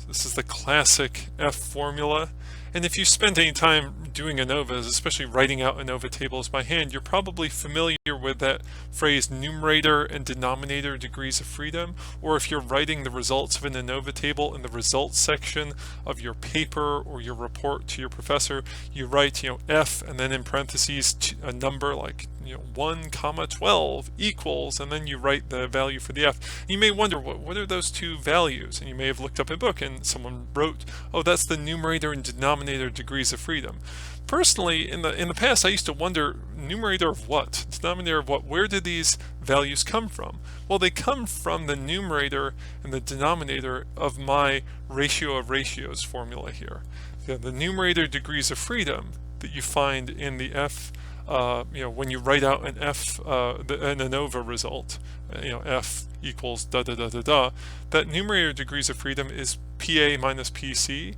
This is the classic F formula, and if you spend any time doing ANOVAs, especially writing out ANOVA tables by hand, you're probably familiar with that phrase numerator and denominator degrees of freedom, or if you're writing the results of an ANOVA table in the results section of your paper or your report to your professor, you write F and then in parentheses a number like 1 comma 12 equals, and then you write the value for the F. You may wonder, what are those two values? And you may have looked up a book and someone wrote, oh, that's the numerator and denominator degrees of freedom. Personally, in the past, I used to wonder, numerator of what? Denominator of what? Where did these values come from? Well, they come from the numerator and the denominator of my ratio of ratios formula here. The numerator degrees of freedom that you find in the F, when you write out an F, an ANOVA result, F equals da da da da da, that numerator degrees of freedom is PA minus PC,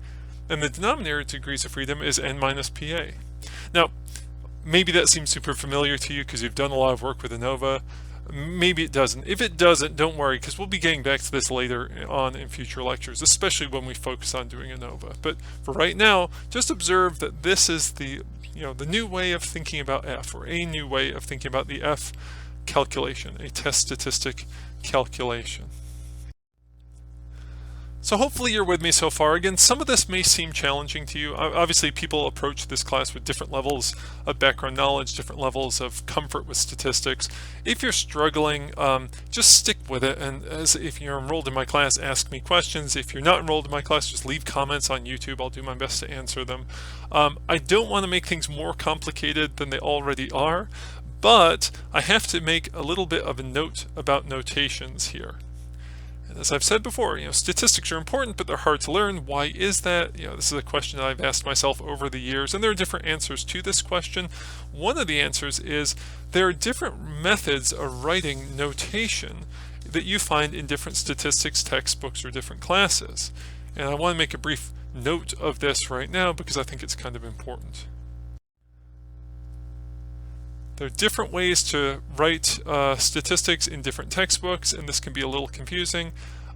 and the denominator degrees of freedom is N minus PA. Now, maybe that seems super familiar to you because you've done a lot of work with ANOVA. Maybe it doesn't. If it doesn't, don't worry, because we'll be getting back to this later on in future lectures, especially when we focus on doing ANOVA. But for right now, just observe that this is the new way of thinking about F, or a new way of thinking about the F calculation, a test statistic calculation. So hopefully you're with me so far. Again, some of this may seem challenging to you. Obviously, people approach this class with different levels of background knowledge, different levels of comfort with statistics. If you're struggling, just stick with it. And if you're enrolled in my class, ask me questions. If you're not enrolled in my class, just leave comments on YouTube. I'll do my best to answer them. I don't want to make things more complicated than they already are, but I have to make a little bit of a note about notations here. As I've said before, statistics are important, but they're hard to learn. Why is that? This is a question that I've asked myself over the years, and there are different answers to this question. One of the answers is there are different methods of writing notation that you find in different statistics textbooks or different classes. And I want to make a brief note of this right now because I think it's kind of important. There are different ways to write statistics in different textbooks, and this can be a little confusing.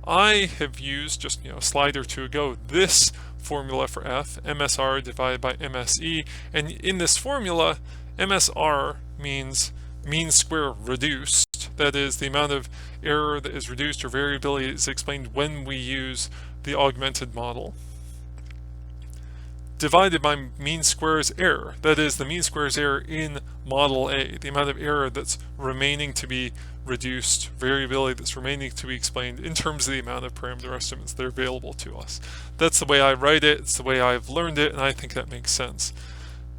I have used, just a slide or two ago, this formula for F, MSR divided by MSE, and in this formula, MSR means mean square reduced. That is, the amount of error that is reduced or variability is explained when we use the augmented model, divided by mean squares error. That is, the mean squares error in model A, the amount of error that's remaining to be reduced, variability that's remaining to be explained in terms of the amount of parameter estimates that are available to us. That's the way I write it, it's the way I've learned it, and I think that makes sense.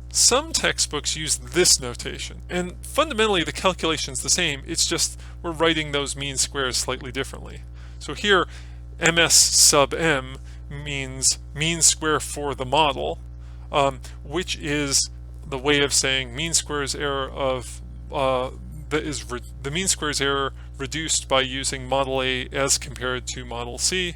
Some textbooks use this notation, and fundamentally the calculation's the same, it's just we're writing those mean squares slightly differently. So here, MS sub m means mean square for the model, which is the way of saying mean squares error of the mean squares error reduced by using model A as compared to model C.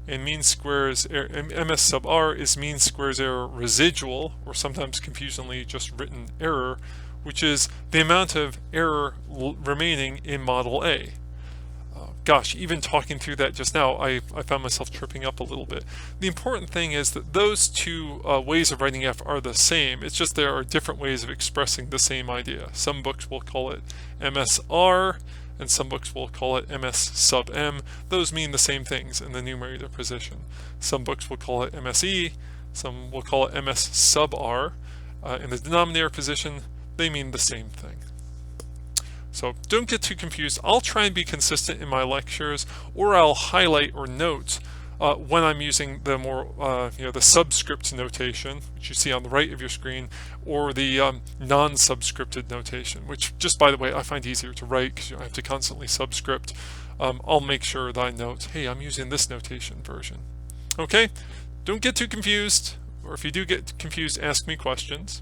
And mean squares MS sub r is mean squares error residual, or sometimes confusingly just written error, which is the amount of error remaining in model A. Gosh, even talking through that just now, I found myself tripping up a little bit. The important thing is that those two ways of writing F are the same. It's just there are different ways of expressing the same idea. Some books will call it MSR, and some books will call it MS sub m. Those mean the same things in the numerator position. Some books will call it MSE, some will call it MS sub r. In the denominator position, they mean the same thing. So don't get too confused. I'll try and be consistent in my lectures, or I'll highlight or note when I'm using the more, the subscript notation, which you see on the right of your screen, or the non-subscripted notation, which, just by the way, I find easier to write because you don't have to constantly subscript. I'll make sure that I note, hey, I'm using this notation version. Okay, don't get too confused, or if you do get confused, ask me questions.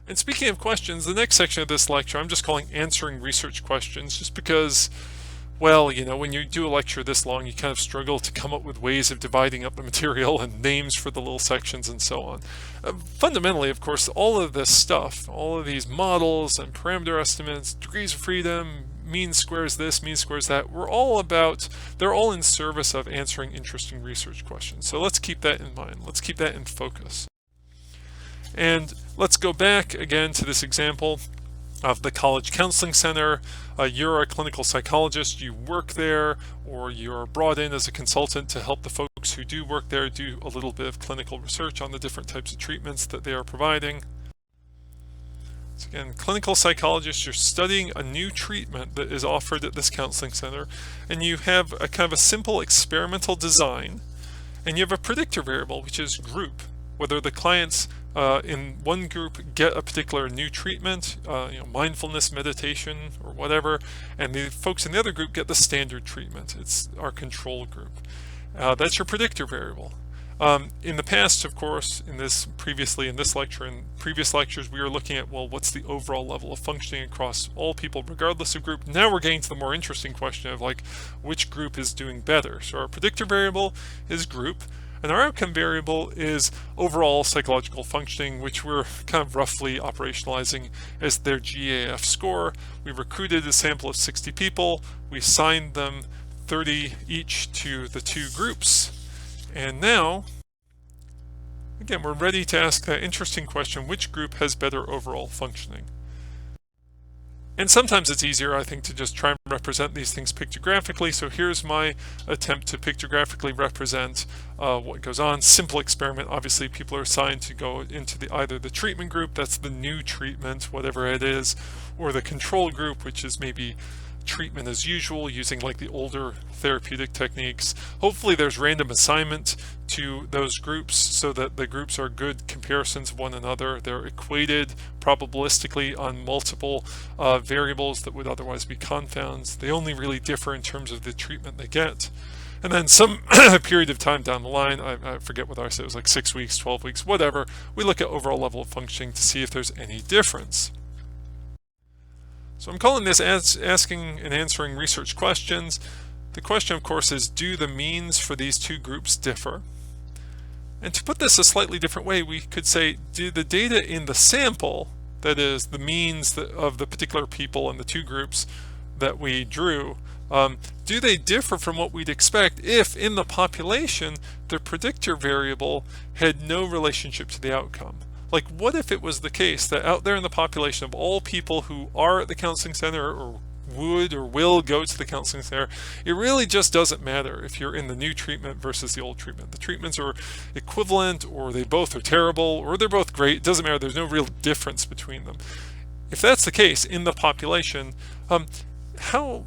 And speaking of questions, the next section of this lecture I'm just calling answering research questions, just because, well, when you do a lecture this long, you kind of struggle to come up with ways of dividing up the material and names for the little sections and so on. Fundamentally, of course, all of this stuff, all of these models and parameter estimates, degrees of freedom, mean squares this, mean squares that, they're all in service of answering interesting research questions. So let's keep that in mind. Let's keep that in focus. And let's go back again to this example of the College Counseling Center. You're a clinical psychologist, you work there, or you're brought in as a consultant to help the folks who do work there do a little bit of clinical research on the different types of treatments that they are providing. So again, clinical psychologist, you're studying a new treatment that is offered at this counseling center, and you have a kind of a simple experimental design, and you have a predictor variable, which is group, whether the clients in one group get a particular new treatment, mindfulness, meditation, or whatever, and the folks in the other group get the standard treatment. It's our control group. That's your predictor variable. In the past, of course, in this lecture and previous lectures, we were looking at, well, what's the overall level of functioning across all people, regardless of group. Now we're getting to the more interesting question of, like, which group is doing better. So our predictor variable is group, and our outcome variable is overall psychological functioning, which we're kind of roughly operationalizing as their GAF score. We recruited a sample of 60 people. We assigned them 30 each to the two groups. And now, again, we're ready to ask that interesting question, which group has better overall functioning? And sometimes it's easier, I think, to just try and represent these things pictographically. So here's my attempt to pictographically represent what goes on. Simple experiment. Obviously, people are assigned to go into either the treatment group, that's the new treatment, whatever it is, or the control group, which is maybe treatment as usual, using like the older therapeutic techniques. Hopefully there's random assignment to those groups so that the groups are good comparisons of one another. They're equated probabilistically on multiple variables that would otherwise be confounds. They only really differ in terms of the treatment they get. And then some period of time down the line, I forget whether I said it was like 6 weeks, 12 weeks, whatever, we look at overall level of functioning to see if there's any difference. So I'm calling this asking and answering research questions. The question, of course, is, do the means for these two groups differ? And to put this a slightly different way, we could say, do the data in the sample that is the means of the particular people in the two groups that we drew, do they differ from what we'd expect if in the population the predictor variable had no relationship to the outcome? Like, what if it was the case that out there in the population of all people who are at the counseling center or would or will go to the counseling center, it really just doesn't matter if you're in the new treatment versus the old treatment. The treatments are equivalent, or they both are terrible, or they're both great. It doesn't matter. There's no real difference between them. If that's the case in the population, how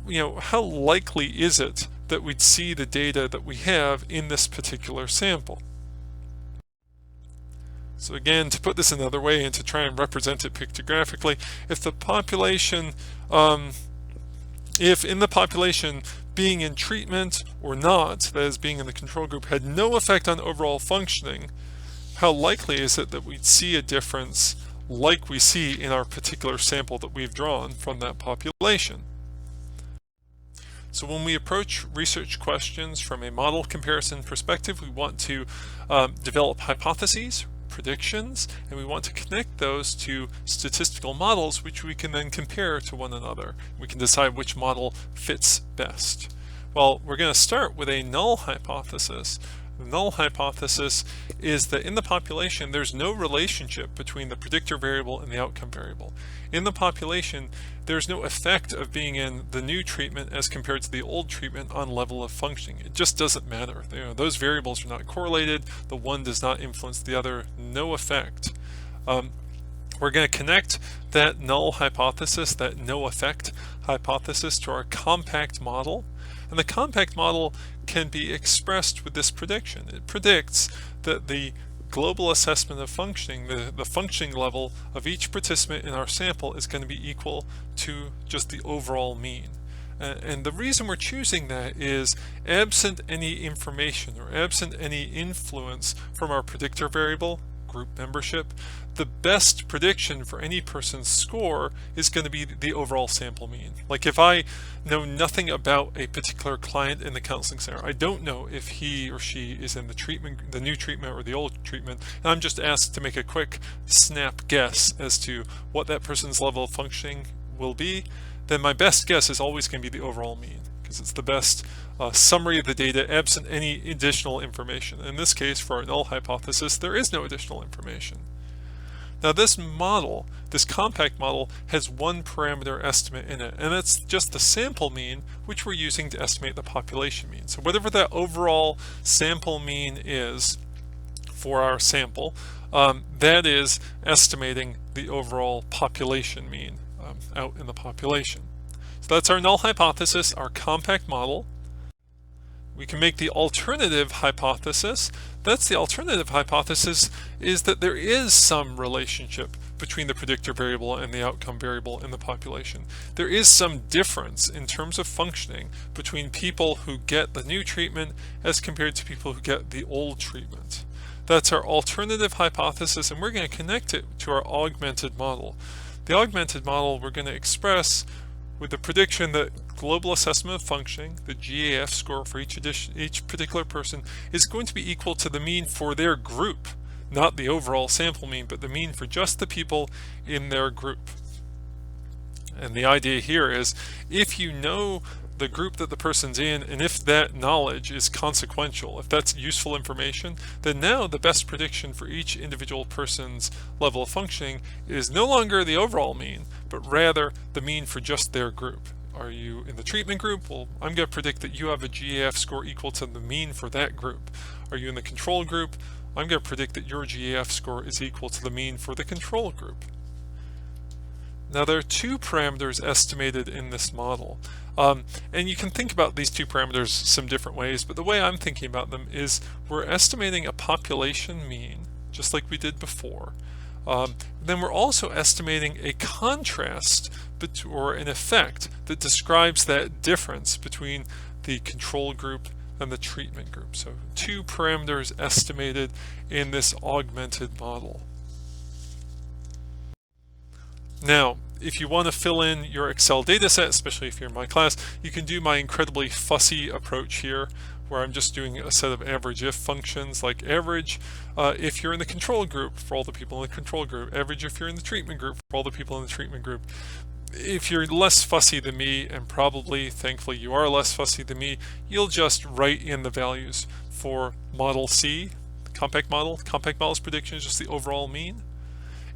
likely is it that we'd see the data that we have in this particular sample? So again, to put this another way and to try and represent it pictographically, if the population, if in the population being in treatment or not, that is being in the control group, had no effect on overall functioning, how likely is it that we'd see a difference like we see in our particular sample that we've drawn from that population? So when we approach research questions from a model comparison perspective, we want to develop hypotheses, predictions, and we want to connect those to statistical models which we can then compare to one another. We can decide which model fits best. Well, we're going to start with a null hypothesis. The null hypothesis is that in the population there's no relationship between the predictor variable and the outcome variable. In the population there's no effect of being in the new treatment as compared to the old treatment on level of functioning. It just doesn't matter. Those variables are not correlated. The one does not influence the other. No effect. We're going to connect that null hypothesis, that no effect hypothesis, to our compact model. And the compact model can be expressed with this prediction. It predicts that the global assessment of functioning, the functioning level of each participant in our sample, is going to be equal to just the overall mean. And the reason we're choosing that is, absent any information or absent any influence from our predictor variable, group membership, the best prediction for any person's score is going to be the overall sample mean. Like, if I know nothing about a particular client in the counseling center, I don't know if he or she is in the treatment, the new treatment or the old treatment, and I'm just asked to make a quick snap guess as to what that person's level of functioning will be, then my best guess is always going to be the overall mean, because it's the best summary of the data absent any additional information. In this case, for our null hypothesis, there is no additional information. Now this model, this compact model, has one parameter estimate in it, and that's just the sample mean, which we're using to estimate the population mean. So whatever that overall sample mean is for our sample, that is estimating the overall population mean out in the population. So that's our null hypothesis, our compact model. We can make the alternative hypothesis. That's the alternative hypothesis, is that there is some relationship between the predictor variable and the outcome variable in the population. There is some difference in terms of functioning between people who get the new treatment as compared to people who get the old treatment. That's our alternative hypothesis, and we're going to connect it to our augmented model. The augmented model we're going to express with the prediction that global assessment of functioning, the GAF score for each particular person, is going to be equal to the mean for their group, not the overall sample mean, but the mean for just the people in their group. And the idea here is, if you know the group that the person's in, and if that knowledge is consequential, if that's useful information, then now the best prediction for each individual person's level of functioning is no longer the overall mean, but rather the mean for just their group. Are you in the treatment group? Well, I'm going to predict that you have a GAF score equal to the mean for that group. Are you in the control group? I'm going to predict that your GAF score is equal to the mean for the control group. Now there are two parameters estimated in this model, and you can think about these two parameters some different ways, but the way I'm thinking about them is we're estimating a population mean, just like we did before. Then we're also estimating a contrast or an effect that describes that difference between the control group and the treatment group. So two parameters estimated in this augmented model. Now, if you want to fill in your Excel dataset, especially if you're in my class, you can do my incredibly fussy approach here, where I'm just doing a set of average if functions, like average if you're in the control group for all the people in the control group, average if you're in the treatment group for all the people in the treatment group. If you're less fussy than me, and probably, thankfully, you are less fussy than me, you'll just write in the values for model C, compact model's prediction is just the overall mean,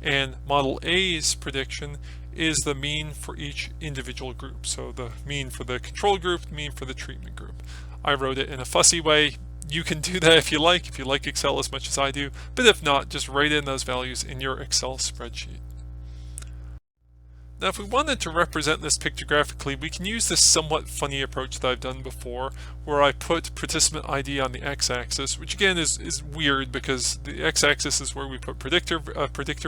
and model A's prediction is the mean for each individual group. So the mean for the control group, the mean for the treatment group. I wrote it in a fussy way. You can do that if you like Excel as much as I do, but if not, just write in those values in your Excel spreadsheet. Now, if we wanted to represent this pictographically, we can use this somewhat funny approach that I've done before, where I put participant ID on the x-axis, which again is weird because the x-axis is where we put predictor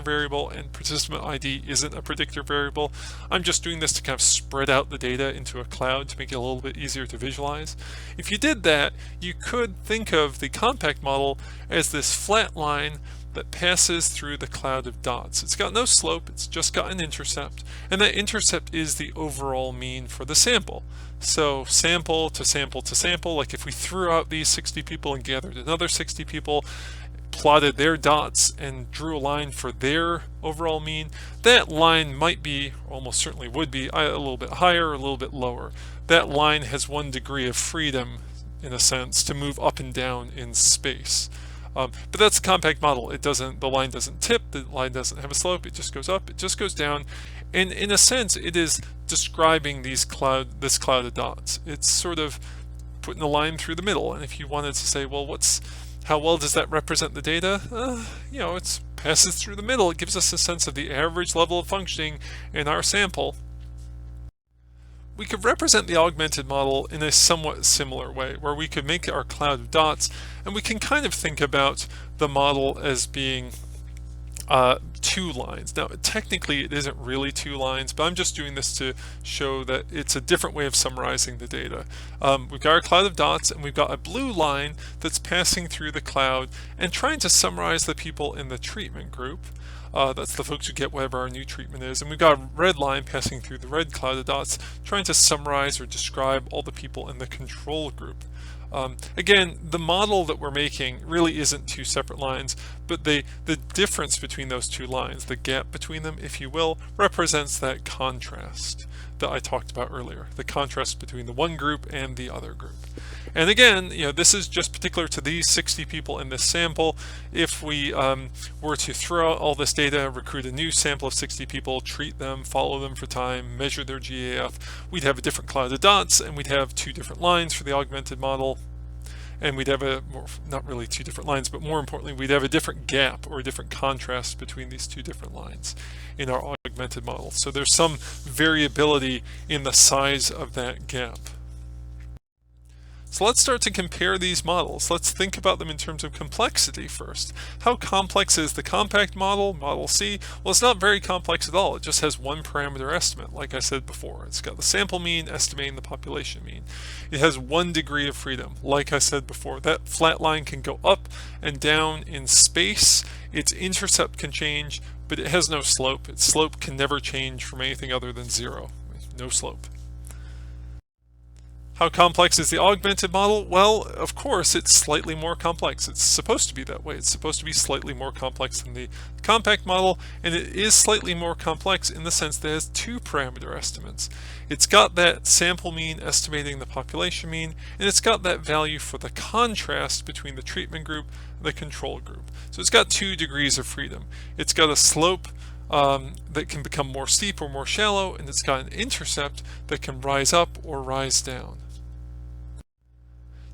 variable, and participant ID isn't a predictor variable. I'm just doing this to kind of spread out the data into a cloud to make it a little bit easier to visualize. If you did that, you could think of the compact model as this flat line that passes through the cloud of dots. It's got no slope, it's just got an intercept, and that intercept is the overall mean for the sample. So sample to sample to sample, like if we threw out these 60 people and gathered another 60 people, plotted their dots and drew a line for their overall mean, that line might be, almost certainly would be, a little bit higher or a little bit lower. That line has 1 degree of freedom, in a sense, to move up and down in space. But that's a compact model. The line doesn't tip, the line doesn't have a slope, it just goes up, it just goes down. And in a sense, it is describing this cloud of dots. It's sort of putting a line through the middle. And if you wanted to say, well, how well does that represent the data? It passes through the middle. It gives us a sense of the average level of functioning in our sample. We could represent the augmented model in a somewhat similar way, where we could make our cloud of dots, and we can kind of think about the model as being 2 lines. Now, technically it isn't really 2 lines, but I'm just doing this to show that it's a different way of summarizing the data. We've got our cloud of dots, and we've got a blue line that's passing through the cloud and trying to summarize the people in the treatment group. That's the folks who get whatever our new treatment is. And we've got a red line passing through the red cloud of dots, trying to summarize or describe all the people in the control group. Again, the model that we're making really isn't 2 separate lines, but the difference between those 2 lines, the gap between them, if you will, represents that contrast that I talked about earlier, the contrast between the one group and the other group. And again, this is just particular to these 60 people in this sample. If we were to throw out all this data, recruit a new sample of 60 people, treat them, follow them for time, measure their GAF, we'd have a different cloud of dots, and we'd have 2 different lines for the augmented model. And we'd have not really 2 different lines, but more importantly, we'd have a different gap or a different contrast between these 2 different lines in our augmented model. So there's some variability in the size of that gap. So let's start to compare these models. Let's think about them in terms of complexity first. How complex is the compact model, model C? Well, it's not very complex at all. It just has 1 parameter estimate, like I said before. It's got the sample mean estimating the population mean. It has 1 degree of freedom, like I said before. That flat line can go up and down in space. Its intercept can change, but it has no slope. Its slope can never change from anything other than 0. No slope. How complex is the augmented model? Well, of course, it's slightly more complex. It's supposed to be that way. It's supposed to be slightly more complex than the compact model, and it is slightly more complex in the sense that it has 2 parameter estimates. It's got that sample mean estimating the population mean, and it's got that value for the contrast between the treatment group and the control group. So it's got 2 degrees of freedom. It's got a slope that can become more steep or more shallow, and it's got an intercept that can rise up or rise down.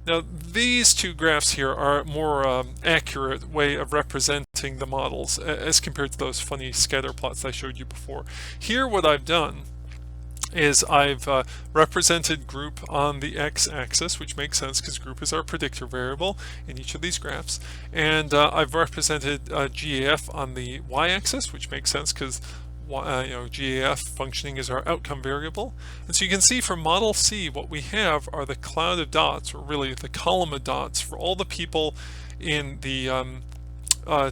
Now, these 2 graphs here are a more accurate way of representing the models as compared to those funny scatter plots I showed you before. Here, what I've done is I've represented group on the x-axis, which makes sense because group is our predictor variable in each of these graphs, and I've represented GAF on the y-axis, which makes sense because GAF functioning is our outcome variable. And so you can see from model C what we have are the cloud of dots, or really the column of dots for all the people in the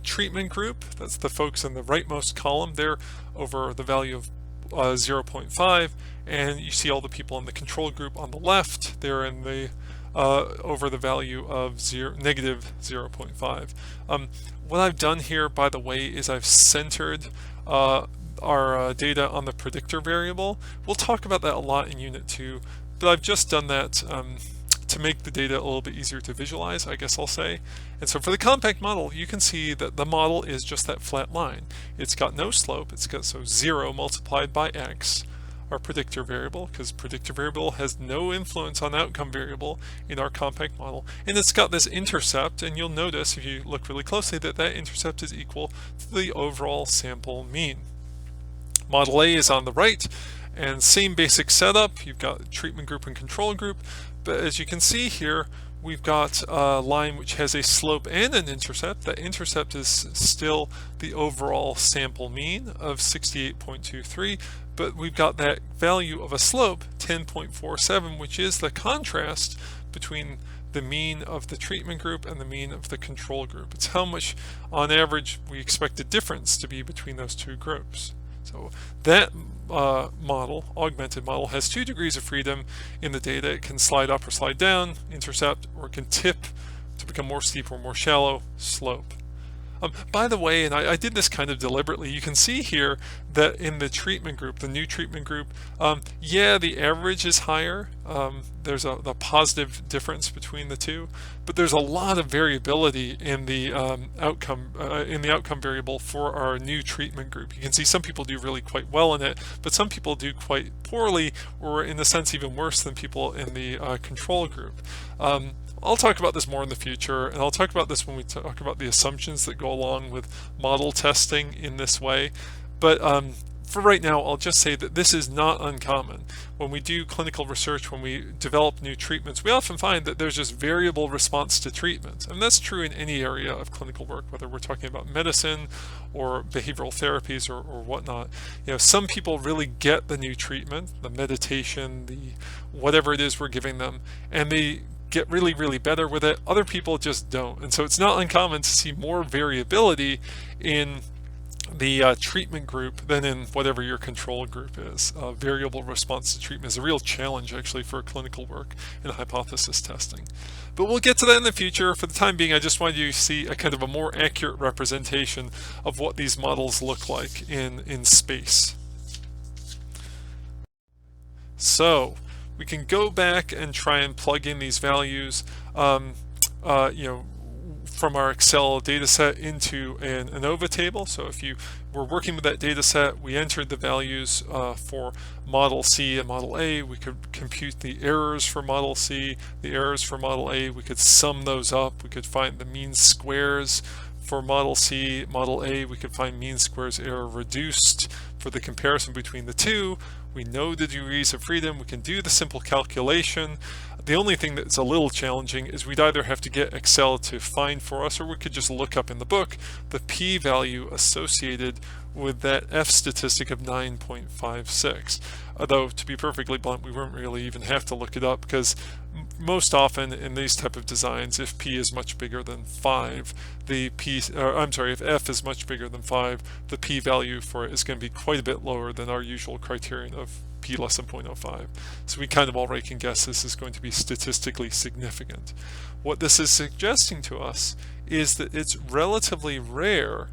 treatment group. That's the folks in the rightmost column there over the value of 0.5, and you see all the people in the control group on the left. They're in the over the value of negative 0.5. What I've done here, by the way, is I've centered our data on the predictor variable. We'll talk about that a lot in Unit 2, but I've just done that to make the data a little bit easier to visualize, I guess I'll say. And so for the compact model, you can see that the model is just that flat line. It's got no slope. It's got 0 multiplied by x, our predictor variable, because predictor variable has no influence on outcome variable in our compact model. And it's got this intercept, and you'll notice if you look really closely that that intercept is equal to the overall sample mean. Model A is on the right, and same basic setup. You've got treatment group and control group, but as you can see here, we've got a line which has a slope and an intercept. That intercept is still the overall sample mean of 68.23, but we've got that value of a slope, 10.47, which is the contrast between the mean of the treatment group and the mean of the control group. It's how much, on average, we expect the difference to be between those two groups. So that model, augmented model, has 2 degrees of freedom in the data. It can slide up or slide down, intercept, or it can tip to become more steep or more shallow, slope. By the way, and I did this kind of deliberately, you can see here that in the treatment group, the new treatment group, yeah, the average is higher. There's a positive difference between the two, but there's a lot of variability in the outcome variable for our new treatment group. You can see some people do really quite well in it, but some people do quite poorly, or in a sense even worse than people in the control group. I'll talk about this more in the future, and I'll talk about this when we talk about the assumptions that go along with model testing in this way. But for right now, I'll just say that this is not uncommon. When we do clinical research, when we develop new treatments, we often find that there's just variable response to treatment. And that's true in any area of clinical work, whether we're talking about medicine or behavioral therapies or whatnot. You know, some people really get the new treatment, the meditation, the whatever it is we're giving them, and they get really, really better with it. Other people just don't. And so it's not uncommon to see more variability in the treatment group than in whatever your control group is. Variable response to treatment is a real challenge actually for clinical work and hypothesis testing. But we'll get to that in the future. For the time being, I just wanted you to see a kind of a more accurate representation of what these models look like in space. So we can go back and try and plug in these values, you know, from our Excel data set into an ANOVA table. So if you were working with that data set, we entered the values for model C and model A. We could compute the errors for model C, the errors for model A. We could sum those up. We could find the mean squares for model C, model A. We could find mean squares error reduced for the comparison between the two. We know the degrees of freedom. We can do the simple calculation. The only thing that's a little challenging is we'd either have to get Excel to find for us, or we could just look up in the book the p-value associated with that F statistic of 9.56. Although, to be perfectly blunt, we wouldn't really even have to look it up, because most often in these type of designs, if p is much bigger than 5, if f is much bigger than 5, the p-value for it is going to be quite a bit lower than our usual criterion of p less than 0.05. So we kind of already can guess this is going to be statistically significant. What this is suggesting to us is that it's relatively rare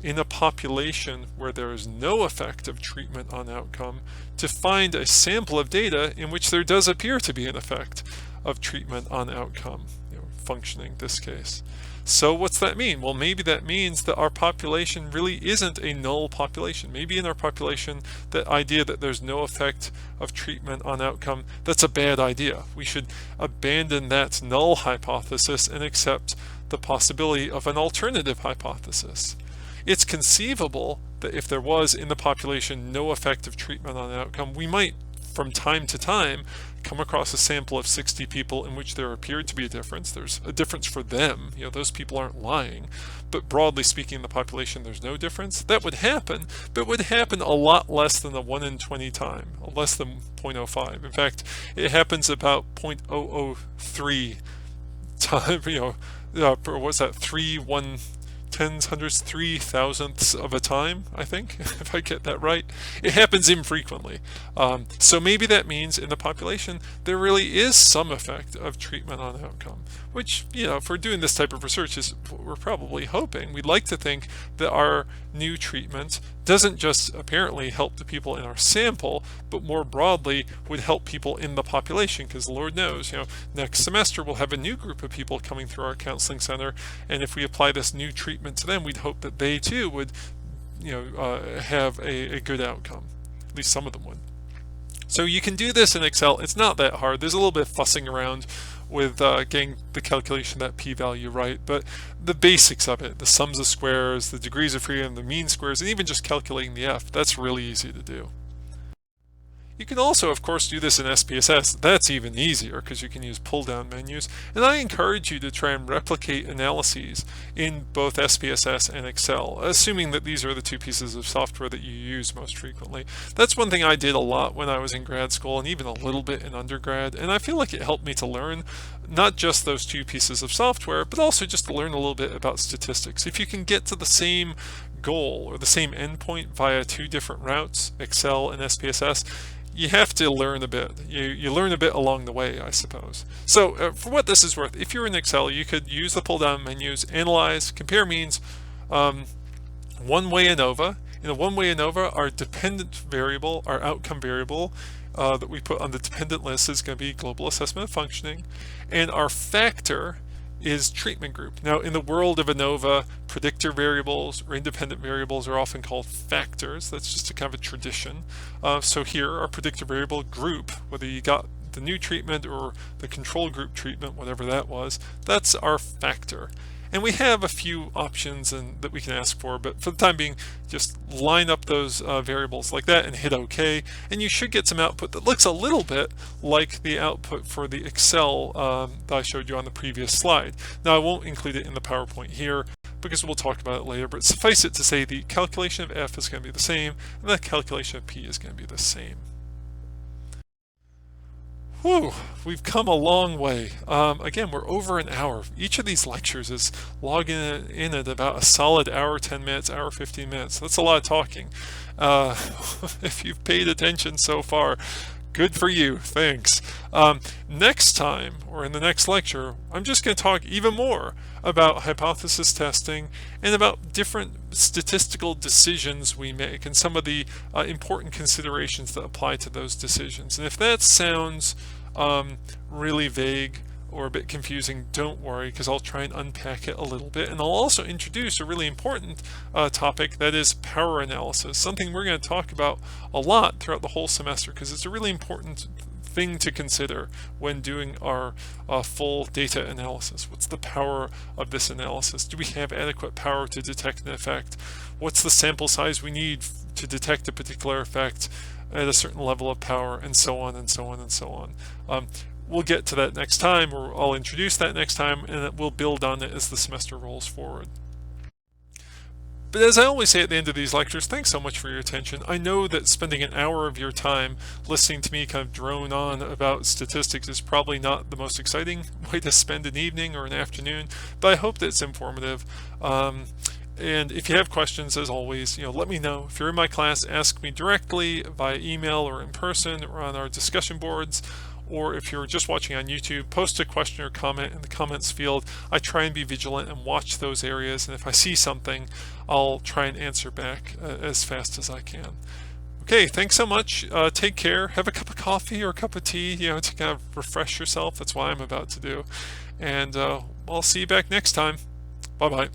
in a population where there is no effect of treatment on outcome to find a sample of data in which there does appear to be an effect of treatment on outcome, you know, functioning in this case. So what's that mean? Well, maybe that means that our population really isn't a null population. Maybe in our population, the idea that there's no effect of treatment on outcome, that's a bad idea. We should abandon that null hypothesis and accept the possibility of an alternative hypothesis. It's conceivable that if there was in the population no effect of treatment on outcome, we might from time to time come across a sample of 60 people in which there appeared to be a difference. There's a difference for them, you know, those people aren't lying, but broadly speaking in the population there's no difference. That would happen, but it would happen a lot less than the 1 in 20 time, less than 0.05. In fact, it happens about 0.003 time, you know, what's that, 3 1 tens, hundreds, 3,000ths of a time, I think, if I get that right. It happens infrequently. So maybe that means in the population there really is some effect of treatment on outcome, which, if we're doing this type of research, is what we're probably hoping. We'd like to think that our new treatment doesn't just apparently help the people in our sample, but more broadly would help people in the population, because Lord knows, next semester we'll have a new group of people coming through our counseling center, and if we apply this new treatment to them, we'd hope that they too would have a good outcome. At least some of them would. So you can do this in Excel. It's not that hard. There's a little bit of fussing around with getting the calculation of that p-value right, but the basics of it, the sums of squares, the degrees of freedom, the mean squares, and even just calculating the f, that's really easy to do. You can also, of course, do this in SPSS. That's even easier because you can use pull-down menus. And I encourage you to try and replicate analyses in both SPSS and Excel, assuming that these are the two pieces of software that you use most frequently. That's one thing I did a lot when I was in grad school and even a little bit in undergrad. And I feel like it helped me to learn not just those two pieces of software, but also just to learn a little bit about statistics. If you can get to the same goal or the same endpoint via two different routes, Excel and SPSS, you have to learn a bit. You learn a bit along the way, I suppose. So for what this is worth, if you're in Excel, you could use the pull-down menus, analyze, compare means, one-way ANOVA. In a one-way ANOVA, our dependent variable, our outcome variable that we put on the dependent list is going to be global assessment of functioning, and our factor is treatment group. Now, in the world of ANOVA, predictor variables or independent variables are often called factors. That's just a kind of a tradition. So here, our predictor variable group, whether you got the new treatment or the control group treatment, whatever that was, that's our factor. And we have a few options that we can ask for, but for the time being, just line up those variables like that and hit OK, and you should get some output that looks a little bit like the output for the Excel that I showed you on the previous slide. Now, I won't include it in the PowerPoint here because we'll talk about it later, but suffice it to say the calculation of F is going to be the same, and the calculation of P is going to be the same. Whew, we've come a long way. Again, we're over an hour. Each of these lectures is logging in at about a solid hour, 10 minutes, hour, 15 minutes. That's a lot of talking. If you've paid attention so far, good for you. Thanks. Next time, or in the next lecture, I'm just going to talk even more about hypothesis testing and about different statistical decisions we make and some of the important considerations that apply to those decisions. And if that sounds really vague or a bit confusing, don't worry, because I'll try and unpack it a little bit. And I'll also introduce a really important topic, that is power analysis, something we're going to talk about a lot throughout the whole semester because it's a really important thing to consider when doing our full data analysis. What's the power of this analysis? Do we have adequate power to detect an effect? What's the sample size we need to detect a particular effect at a certain level of power, and so on and so on and so on. We'll get to that next time, or I'll introduce that next time, and we'll build on it as the semester rolls forward. But as I always say at the end of these lectures, thanks so much for your attention. I know that spending an hour of your time listening to me kind of drone on about statistics is probably not the most exciting way to spend an evening or an afternoon, but I hope that it's informative. And if you have questions, as always, let me know. If you're in my class, ask me directly via email or in person or on our discussion boards. Or if you're just watching on YouTube, post a question or comment in the comments field. I try and be vigilant and watch those areas, and if I see something, I'll try and answer back as fast as I can. Okay, thanks so much. Take care. Have a cup of coffee or a cup of tea, to kind of refresh yourself. That's what I'm about to do. And I'll see you back next time. Bye-bye.